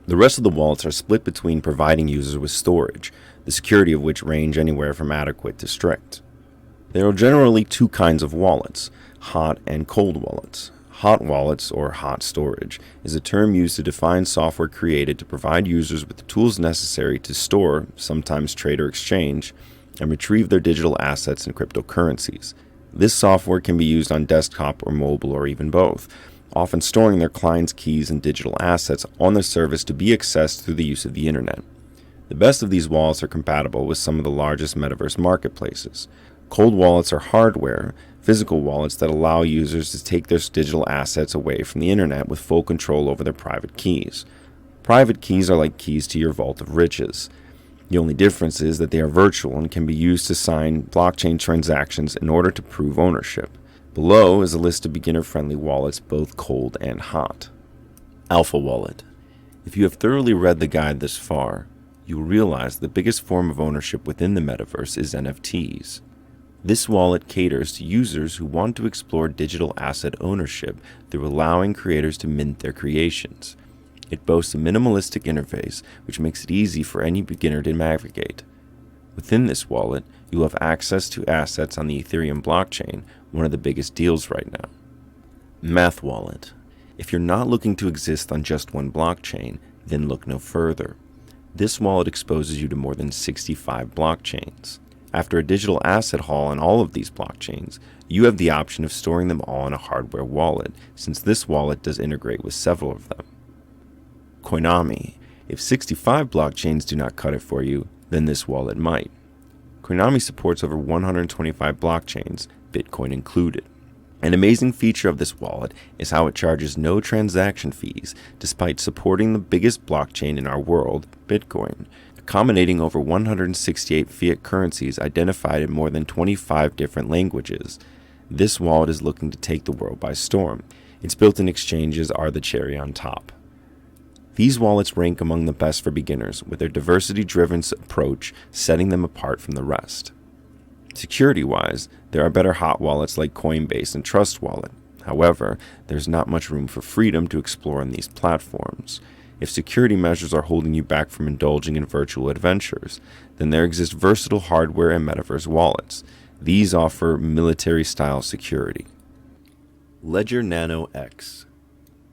The rest of the wallets are split between providing users with storage, the security of which range anywhere from adequate to strict. There are generally two kinds of wallets, hot and cold wallets. Hot wallets, or hot storage, is a term used to define software created to provide users with the tools necessary to store, sometimes trade or exchange, and retrieve their digital assets and cryptocurrencies. This software can be used on desktop or mobile or even both, often storing their clients' keys and digital assets on the service to be accessed through the use of the internet. The best of these wallets are compatible with some of the largest metaverse marketplaces. Cold wallets are hardware, physical wallets that allow users to take their digital assets away from the internet with full control over their private keys. Private keys are like keys to your vault of riches. The only difference is that they are virtual and can be used to sign blockchain transactions in order to prove ownership. Below is a list of beginner-friendly wallets, both cold and hot. Alpha Wallet. If you have thoroughly read the guide this far, you will realize the biggest form of ownership within the metaverse is NFTs. This wallet caters to users who want to explore digital asset ownership through allowing creators to mint their creations. It boasts a minimalistic interface which makes it easy for any beginner to navigate. Within this wallet, you will have access to assets on the Ethereum blockchain, one of the biggest deals right now. Math Wallet. If you're not looking to exist on just one blockchain, then look no further. This wallet exposes you to more than 65 blockchains. After a digital asset haul on all of these blockchains, you have the option of storing them all in a hardware wallet, since this wallet does integrate with several of them. Coinami. If 65 blockchains do not cut it for you, then this wallet might. Coinami supports over 125 blockchains, Bitcoin included. An amazing feature of this wallet is how it charges no transaction fees, despite supporting the biggest blockchain in our world, Bitcoin, accommodating over 168 fiat currencies identified in more than 25 different languages. This wallet is looking to take the world by storm. Its built-in exchanges are the cherry on top. These wallets rank among the best for beginners, with their diversity-driven approach setting them apart from the rest. Security-wise, there are better hot wallets like Coinbase and Trust Wallet. However, there's not much room for freedom to explore on these platforms. If security measures are holding you back from indulging in virtual adventures, then there exist versatile hardware and metaverse wallets. These offer military-style security. Ledger Nano X.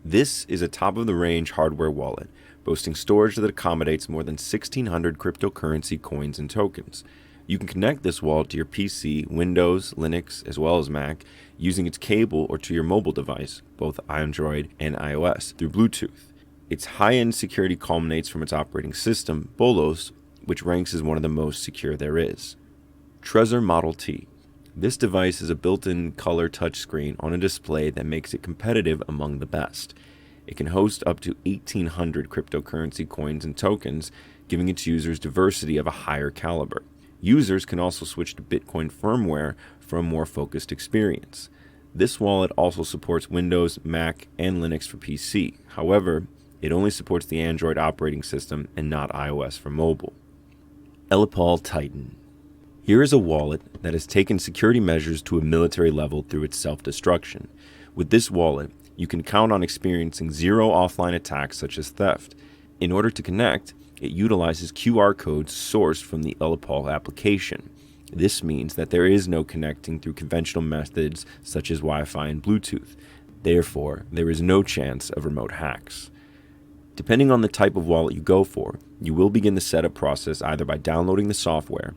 This is a top-of-the-range hardware wallet, boasting storage that accommodates more than 1,600 cryptocurrency coins and tokens. You can connect this wallet to your PC, Windows, Linux, as well as Mac, using its cable or to your mobile device, both Android and iOS, through Bluetooth. Its high-end security culminates from its operating system, Bolos, which ranks as one of the most secure there is. Trezor Model T. This device is a built-in color touchscreen on a display that makes it competitive among the best. It can host up to 1,800 cryptocurrency coins and tokens, giving its users diversity of a higher caliber. Users can also switch to Bitcoin firmware for a more focused experience. This wallet also supports Windows, Mac, and Linux for PC. However, it only supports the Android operating system and not iOS for mobile. Elipal Titan. Here is a wallet that has taken security measures to a military level through its self-destruction. With this wallet, you can count on experiencing zero offline attacks such as theft. In order to connect, it utilizes QR codes sourced from the Elipal application. This means that there is no connecting through conventional methods such as Wi-Fi and Bluetooth. Therefore, there is no chance of remote hacks. Depending on the type of wallet you go for, you will begin the setup process either by downloading the software,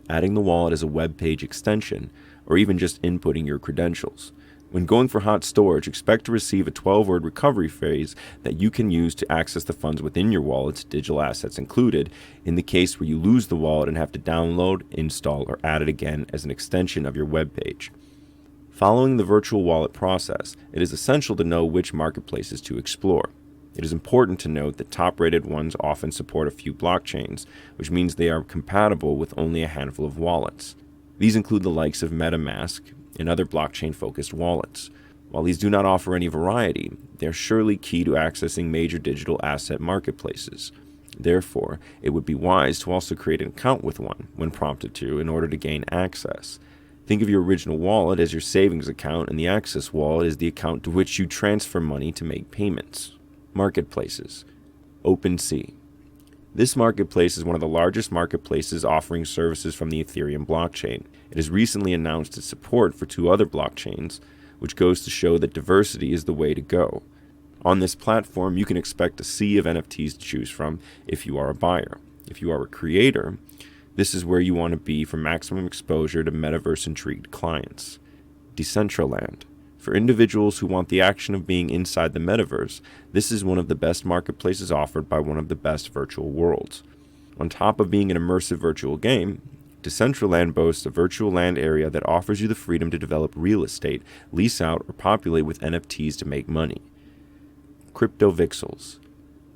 adding the wallet as a web page extension, or even just inputting your credentials. When going for hot storage, expect to receive a 12-word recovery phrase that you can use to access the funds within your wallet's digital assets included, in the case where you lose the wallet and have to download, install, or add it again as an extension of your web page. Following the virtual wallet process, it is essential to know which marketplaces to explore. It is important to note that top-rated ones often support a few blockchains, which means they are compatible with only a handful of wallets. These include the likes of MetaMask and other blockchain-focused wallets. While these do not offer any variety, they are surely key to accessing major digital asset marketplaces. Therefore, it would be wise to also create an account with one when prompted to in order to gain access. Think of your original wallet as your savings account, and the Access wallet is the account to which you transfer money to make payments. Marketplaces. OpenSea. This marketplace is one of the largest marketplaces offering services from the Ethereum blockchain. It has recently announced its support for 2 other blockchains, which goes to show that diversity is the way to go. On this platform, you can expect a sea of NFTs to choose from if you are a buyer. If you are a creator, this is where you want to be for maximum exposure to metaverse-intrigued clients. Decentraland. For individuals who want the action of being inside the metaverse, this is one of the best marketplaces offered by one of the best virtual worlds. On top of being an immersive virtual game, Decentraland boasts a virtual land area that offers you the freedom to develop real estate, lease out, or populate with NFTs to make money. CryptoVixels.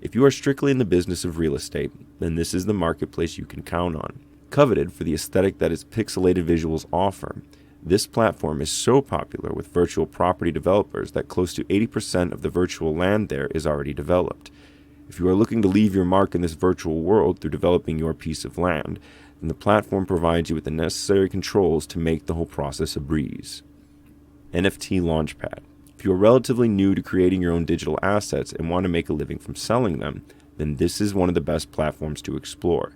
If you are strictly in the business of real estate, then this is the marketplace you can count on. Coveted for the aesthetic that its pixelated visuals offer, this platform is so popular with virtual property developers that close to 80% of the virtual land there is already developed. If you are looking to leave your mark in this virtual world through developing your piece of land, then the platform provides you with the necessary controls to make the whole process a breeze. NFT Launchpad. If you are relatively new to creating your own digital assets and want to make a living from selling them, then this is one of the best platforms to explore.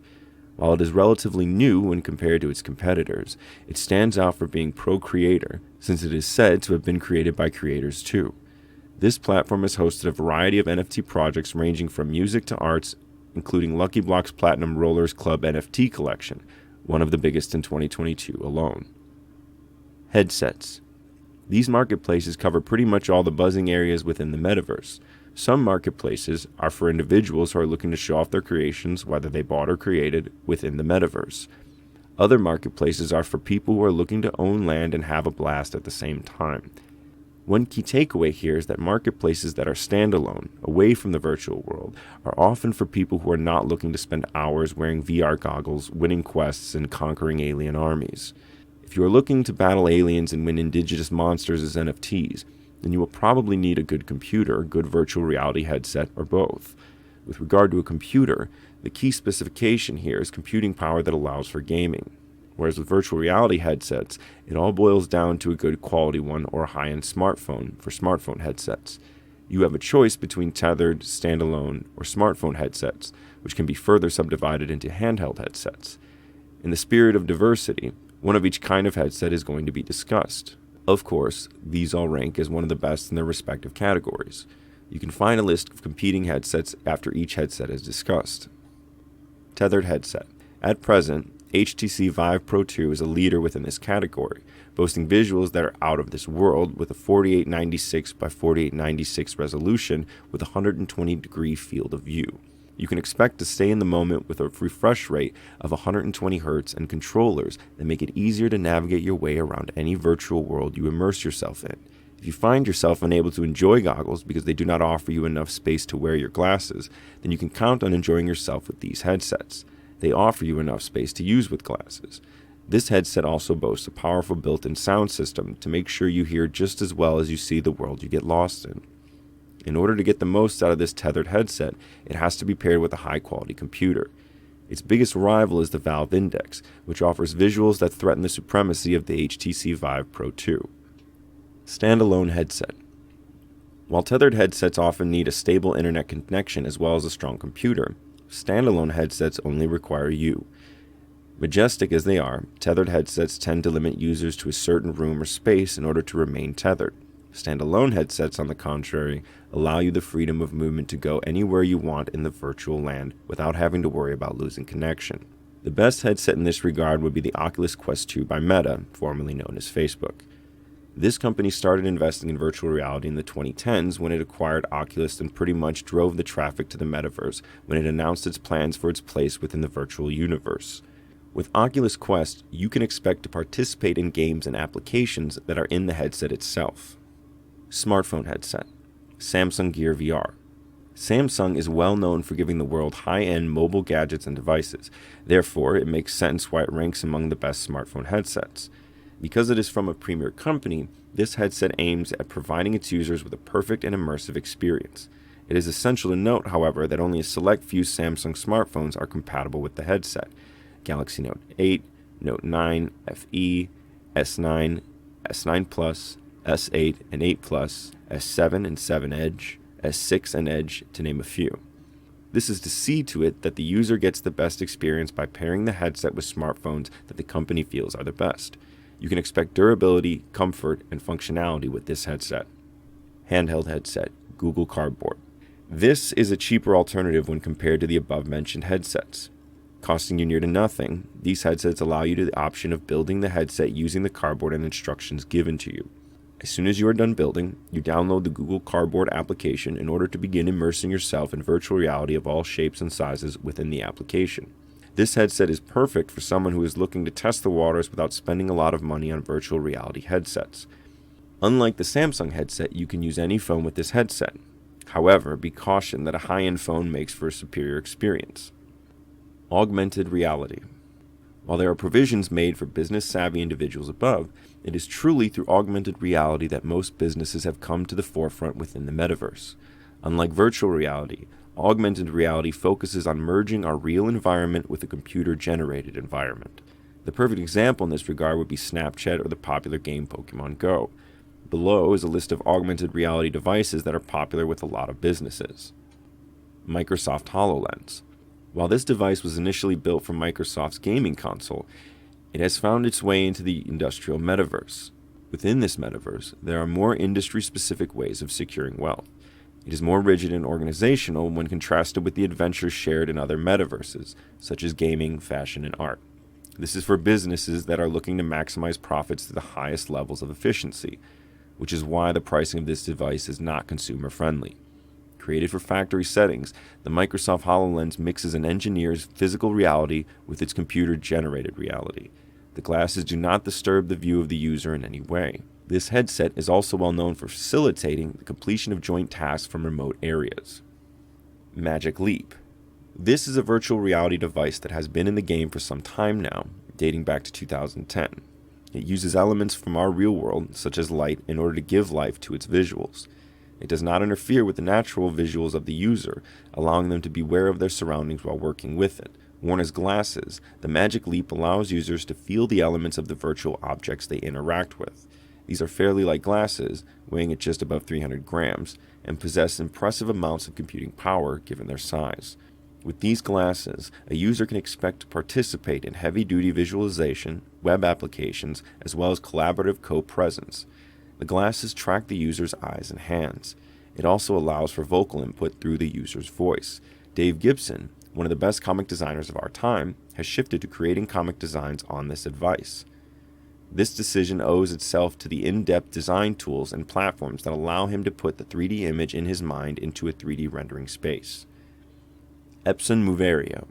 While it is relatively new when compared to its competitors, it stands out for being pro-creator, since it is said to have been created by creators too. This platform has hosted a variety of NFT projects ranging from music to arts, including Lucky Block's Platinum Rollers Club NFT collection, one of the biggest in 2022 alone. Headsets. These marketplaces cover pretty much all the buzzing areas within the metaverse. Some marketplaces are for individuals who are looking to show off their creations, whether they bought or created, within the metaverse. Other marketplaces are for people who are looking to own land and have a blast at the same time. One key takeaway here is that marketplaces that are standalone, away from the virtual world, are often for people who are not looking to spend hours wearing VR goggles, winning quests, and conquering alien armies. If you are looking to battle aliens and win indigenous monsters as NFTs, then you will probably need a good computer, a good virtual reality headset, or both. With regard to a computer, the key specification here is computing power that allows for gaming. Whereas with virtual reality headsets, it all boils down to a good quality one or a high-end smartphone for smartphone headsets. You have a choice between tethered, standalone, or smartphone headsets, which can be further subdivided into handheld headsets. In the spirit of diversity, one of each kind of headset is going to be discussed. Of course, these all rank as one of the best in their respective categories. You can find a list of competing headsets after each headset is discussed. Tethered headset. At present, HTC Vive Pro 2 is a leader within this category, boasting visuals that are out of this world with a 4896 by 4896 resolution with a 120-degree field of view. You can expect to stay in the moment with a refresh rate of 120 Hz and controllers that make it easier to navigate your way around any virtual world you immerse yourself in. If you find yourself unable to enjoy goggles because they do not offer you enough space to wear your glasses, then you can count on enjoying yourself with these headsets. They offer you enough space to use with glasses. This headset also boasts a powerful built-in sound system to make sure you hear just as well as you see the world you get lost in. In order to get the most out of this tethered headset, it has to be paired with a high-quality computer. Its biggest rival is the Valve Index, which offers visuals that threaten the supremacy of the HTC Vive Pro 2. Standalone headset. While tethered headsets often need a stable internet connection as well as a strong computer, standalone headsets only require you. Majestic as they are, tethered headsets tend to limit users to a certain room or space in order to remain tethered. Standalone headsets, on the contrary, allow you the freedom of movement to go anywhere you want in the virtual land without having to worry about losing connection. The best headset in this regard would be the Oculus Quest 2 by Meta, formerly known as Facebook. This company started investing in virtual reality in the 2010s when it acquired Oculus and pretty much drove the traffic to the metaverse when it announced its plans for its place within the virtual universe. With Oculus Quest, you can expect to participate in games and applications that are in the headset itself. Smartphone headset. Samsung Gear VR. Samsung is well known for giving the world high-end mobile gadgets and devices. Therefore, it makes sense why it ranks among the best smartphone headsets. Because it is from a premier company, this headset aims at providing its users with a perfect and immersive experience. It is essential to note, however, that only a select few Samsung smartphones are compatible with the headset. Galaxy Note 8, Note 9, FE, S9, S9 Plus, S8 and 8 Plus, S7 and 7 Edge, S6 and Edge, to name a few. This is to see to it that the user gets the best experience by pairing the headset with smartphones that the company feels are the best. You can expect durability, comfort, and functionality with this headset. Handheld headset, Google Cardboard. This is a cheaper alternative when compared to the above-mentioned headsets. Costing you near to nothing, these headsets allow you the option of building the headset using the cardboard and instructions given to you. As soon as you are done building, you download the Google Cardboard application in order to begin immersing yourself in virtual reality of all shapes and sizes within the application. This headset is perfect for someone who is looking to test the waters without spending a lot of money on virtual reality headsets. Unlike the Samsung headset, you can use any phone with this headset. However, be cautioned that a high-end phone makes for a superior experience. Augmented reality. While there are provisions made for business-savvy individuals above, it is truly through augmented reality that most businesses have come to the forefront within the metaverse. Unlike virtual reality, Augmented reality focuses on merging our real environment with a computer-generated environment. The perfect example in this regard would be Snapchat or the popular game Pokemon Go. Below is a list of augmented reality devices that are popular with a lot of businesses. Microsoft HoloLens. While this device was initially built for Microsoft's gaming console, it has found its way into the industrial metaverse. Within this metaverse, there are more industry-specific ways of securing wealth. It is more rigid and organizational when contrasted with the adventures shared in other metaverses, such as gaming, fashion, and art. This is for businesses that are looking to maximize profits to the highest levels of efficiency, which is why the pricing of this device is not consumer-friendly. Created for factory settings, the Microsoft HoloLens mixes an engineer's physical reality with its computer-generated reality. The glasses do not disturb the view of the user in any way. This headset is also well known for facilitating the completion of joint tasks from remote areas. Magic Leap. This is a virtual reality device that has been in the game for some time now, dating back to 2010. It uses elements from our real world, such as light, in order to give life to its visuals. It does not interfere with the natural visuals of the user, allowing them to be aware of their surroundings while working with it. Worn as glasses, the Magic Leap allows users to feel the elements of the virtual objects they interact with. These are fairly light glasses, weighing at just above 300 grams, and possess impressive amounts of computing power given their size. With these glasses, a user can expect to participate in heavy-duty visualization, web applications, as well as collaborative co-presence. The glasses track the user's eyes and hands. It also allows for vocal input through the user's voice. Dave Gibson, one of the best comic designers of our time, has shifted to creating comic designs on this device. This decision owes itself to the in-depth design tools and platforms that allow him to put the 3D image in his mind into a 3D rendering space. Epson Moverio.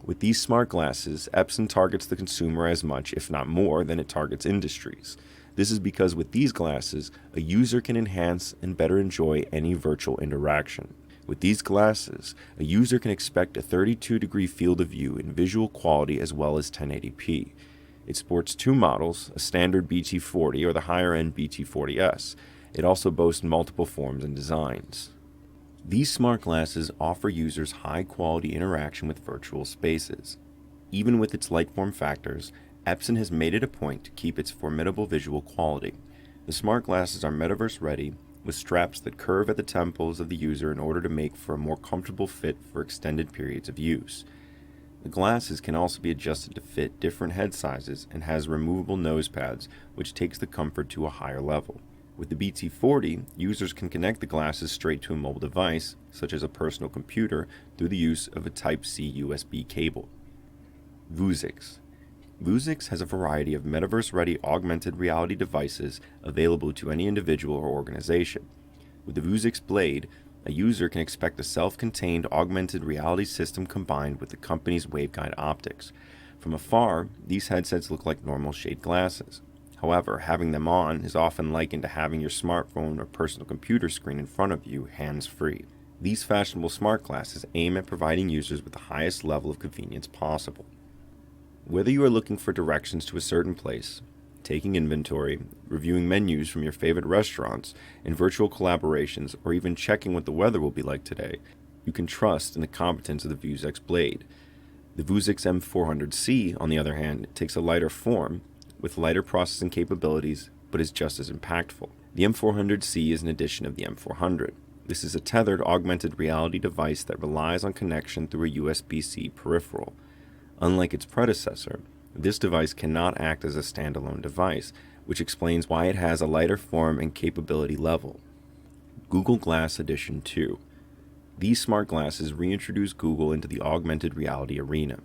With these smart glasses, Epson targets the consumer as much, if not more, than it targets industries. This is because with these glasses, a user can enhance and better enjoy any virtual interaction. With these glasses, a user can expect a 32-degree field of view in visual quality as well as 1080p. It sports two models, a standard BT40 or the higher-end BT40S. It also boasts multiple forms and designs. These smart glasses offer users high-quality interaction with virtual spaces. Even with its light form factors, Epson has made it a point to keep its formidable visual quality. The smart glasses are metaverse-ready, with straps that curve at the temples of the user in order to make for a more comfortable fit for extended periods of use. The glasses can also be adjusted to fit different head sizes and has removable nose pads, which takes the comfort to a higher level. With the BT40, users can connect the glasses straight to a mobile device, such as a personal computer, through the use of a Type-C USB cable. Vuzix. Vuzix has a variety of metaverse-ready augmented reality devices available to any individual or organization. With the Vuzix Blade, a user can expect a self-contained augmented reality system combined with the company's waveguide optics. From afar, these headsets look like normal shade glasses. However, having them on is often likened to having your smartphone or personal computer screen in front of you hands-free. These fashionable smart glasses aim at providing users with the highest level of convenience possible. Whether you are looking for directions to a certain place, taking inventory, reviewing menus from your favorite restaurants, in virtual collaborations, or even checking what the weather will be like today, you can trust in the competence of the Vuzix Blade. The Vuzix M400C, on the other hand, takes a lighter form, with lighter processing capabilities, but is just as impactful. The M400C is an addition of the M400. This is a tethered augmented reality device that relies on connection through a USB-C peripheral. Unlike its predecessor, this device cannot act as a standalone device, which explains why it has a lighter form and capability level. Google Glass Edition 2. These smart glasses reintroduce Google into the augmented reality arena.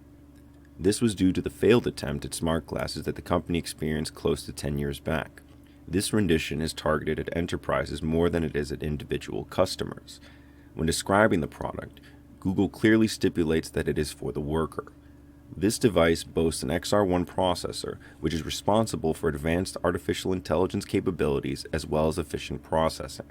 This was due to the failed attempt at smart glasses that the company experienced close to 10 years back. This rendition is targeted at enterprises more than it is at individual customers. When describing the product, Google clearly stipulates that it is for the worker. This device boasts an XR1 processor, which is responsible for advanced artificial intelligence capabilities as well as efficient processing.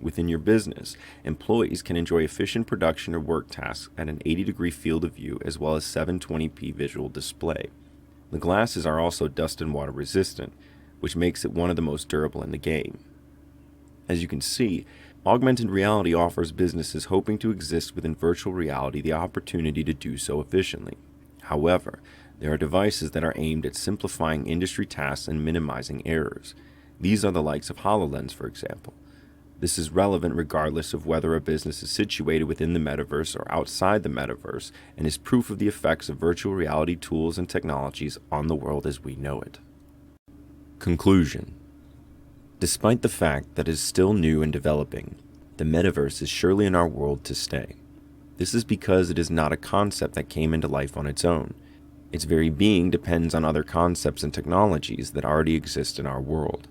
Within your business, employees can enjoy efficient production or work tasks at an 80-degree field of view as well as 720p visual display. The glasses are also dust and water resistant, which makes it one of the most durable in the game. As you can see, Augmented reality offers businesses hoping to exist within virtual reality the opportunity to do so efficiently. However, there are devices that are aimed at simplifying industry tasks and minimizing errors. These are the likes of HoloLens, for example. This is relevant regardless of whether a business is situated within the metaverse or outside the metaverse, and is proof of the effects of virtual reality tools and technologies on the world as we know it. Conclusion. Despite the fact that it is still new and developing, the metaverse is surely in our world to stay. This is because it is not a concept that came into life on its own. Its very being depends on other concepts and technologies that already exist in our world.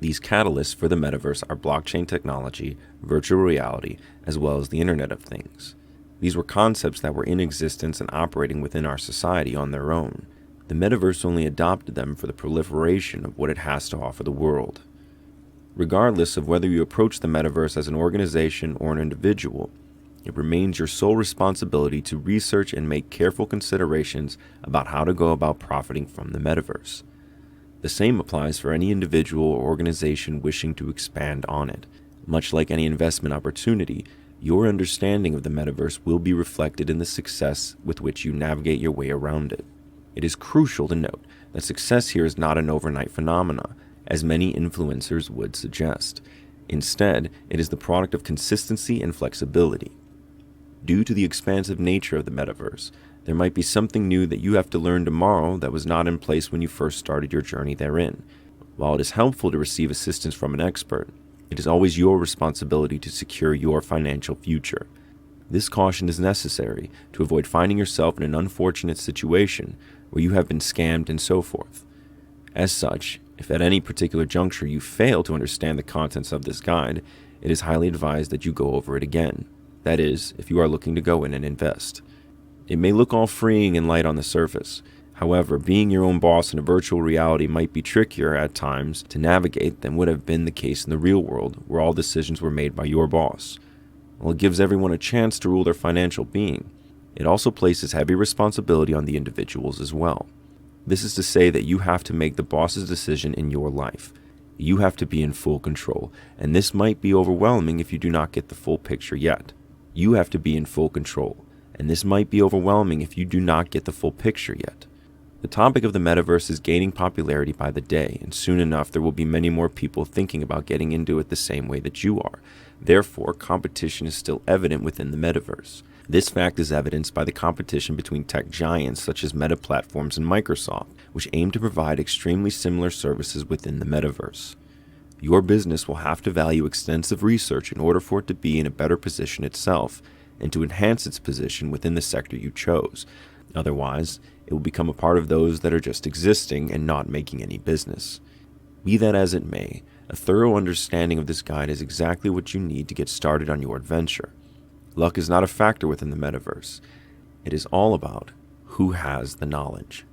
These catalysts for the metaverse are blockchain technology, virtual reality, as well as the Internet of Things. These were concepts that were in existence and operating within our society on their own. The metaverse only adopted them for the proliferation of what it has to offer the world. Regardless of whether you approach the metaverse as an organization or an individual, it remains your sole responsibility to research and make careful considerations about how to go about profiting from the metaverse. The same applies for any individual or organization wishing to expand on it. Much like any investment opportunity, your understanding of the metaverse will be reflected in the success with which you navigate your way around it. It is crucial to note that success here is not an overnight phenomena, as many influencers would suggest. Instead, it is the product of consistency and flexibility. Due to the expansive nature of the metaverse, there might be something new that you have to learn tomorrow that was not in place when you first started your journey therein. While it is helpful to receive assistance from an expert, it is always your responsibility to secure your financial future. This caution is necessary to avoid finding yourself in an unfortunate situation where you have been scammed and so forth. As such, if at any particular juncture you fail to understand the contents of this guide, it is highly advised that you go over it again. That is, if you are looking to go in and invest. It may look all freeing and light on the surface. However, being your own boss in a virtual reality might be trickier at times to navigate than would have been the case in the real world, where all decisions were made by your boss. While it gives everyone a chance to rule their financial being, it also places heavy responsibility on the individuals as well. This is to say that you have to make the boss's decision in your life. You have to be in full control, and this might be overwhelming if you do not get the full picture yet. You have to be in full control, and this might be overwhelming if you do not get the full picture yet. The topic of the metaverse is gaining popularity by the day, and soon enough there will be many more people thinking about getting into it the same way that you are. Therefore, competition is still evident within the metaverse. This fact is evidenced by the competition between tech giants such as Meta Platforms and Microsoft, which aim to provide extremely similar services within the metaverse. Your business will have to value extensive research in order for it to be in a better position itself, and to enhance its position within the sector you chose. Otherwise, it will become a part of those that are just existing and not making any business. Be that as it may, a thorough understanding of this guide is exactly what you need to get started on your adventure. Luck is not a factor within the metaverse. It is all about who has the knowledge.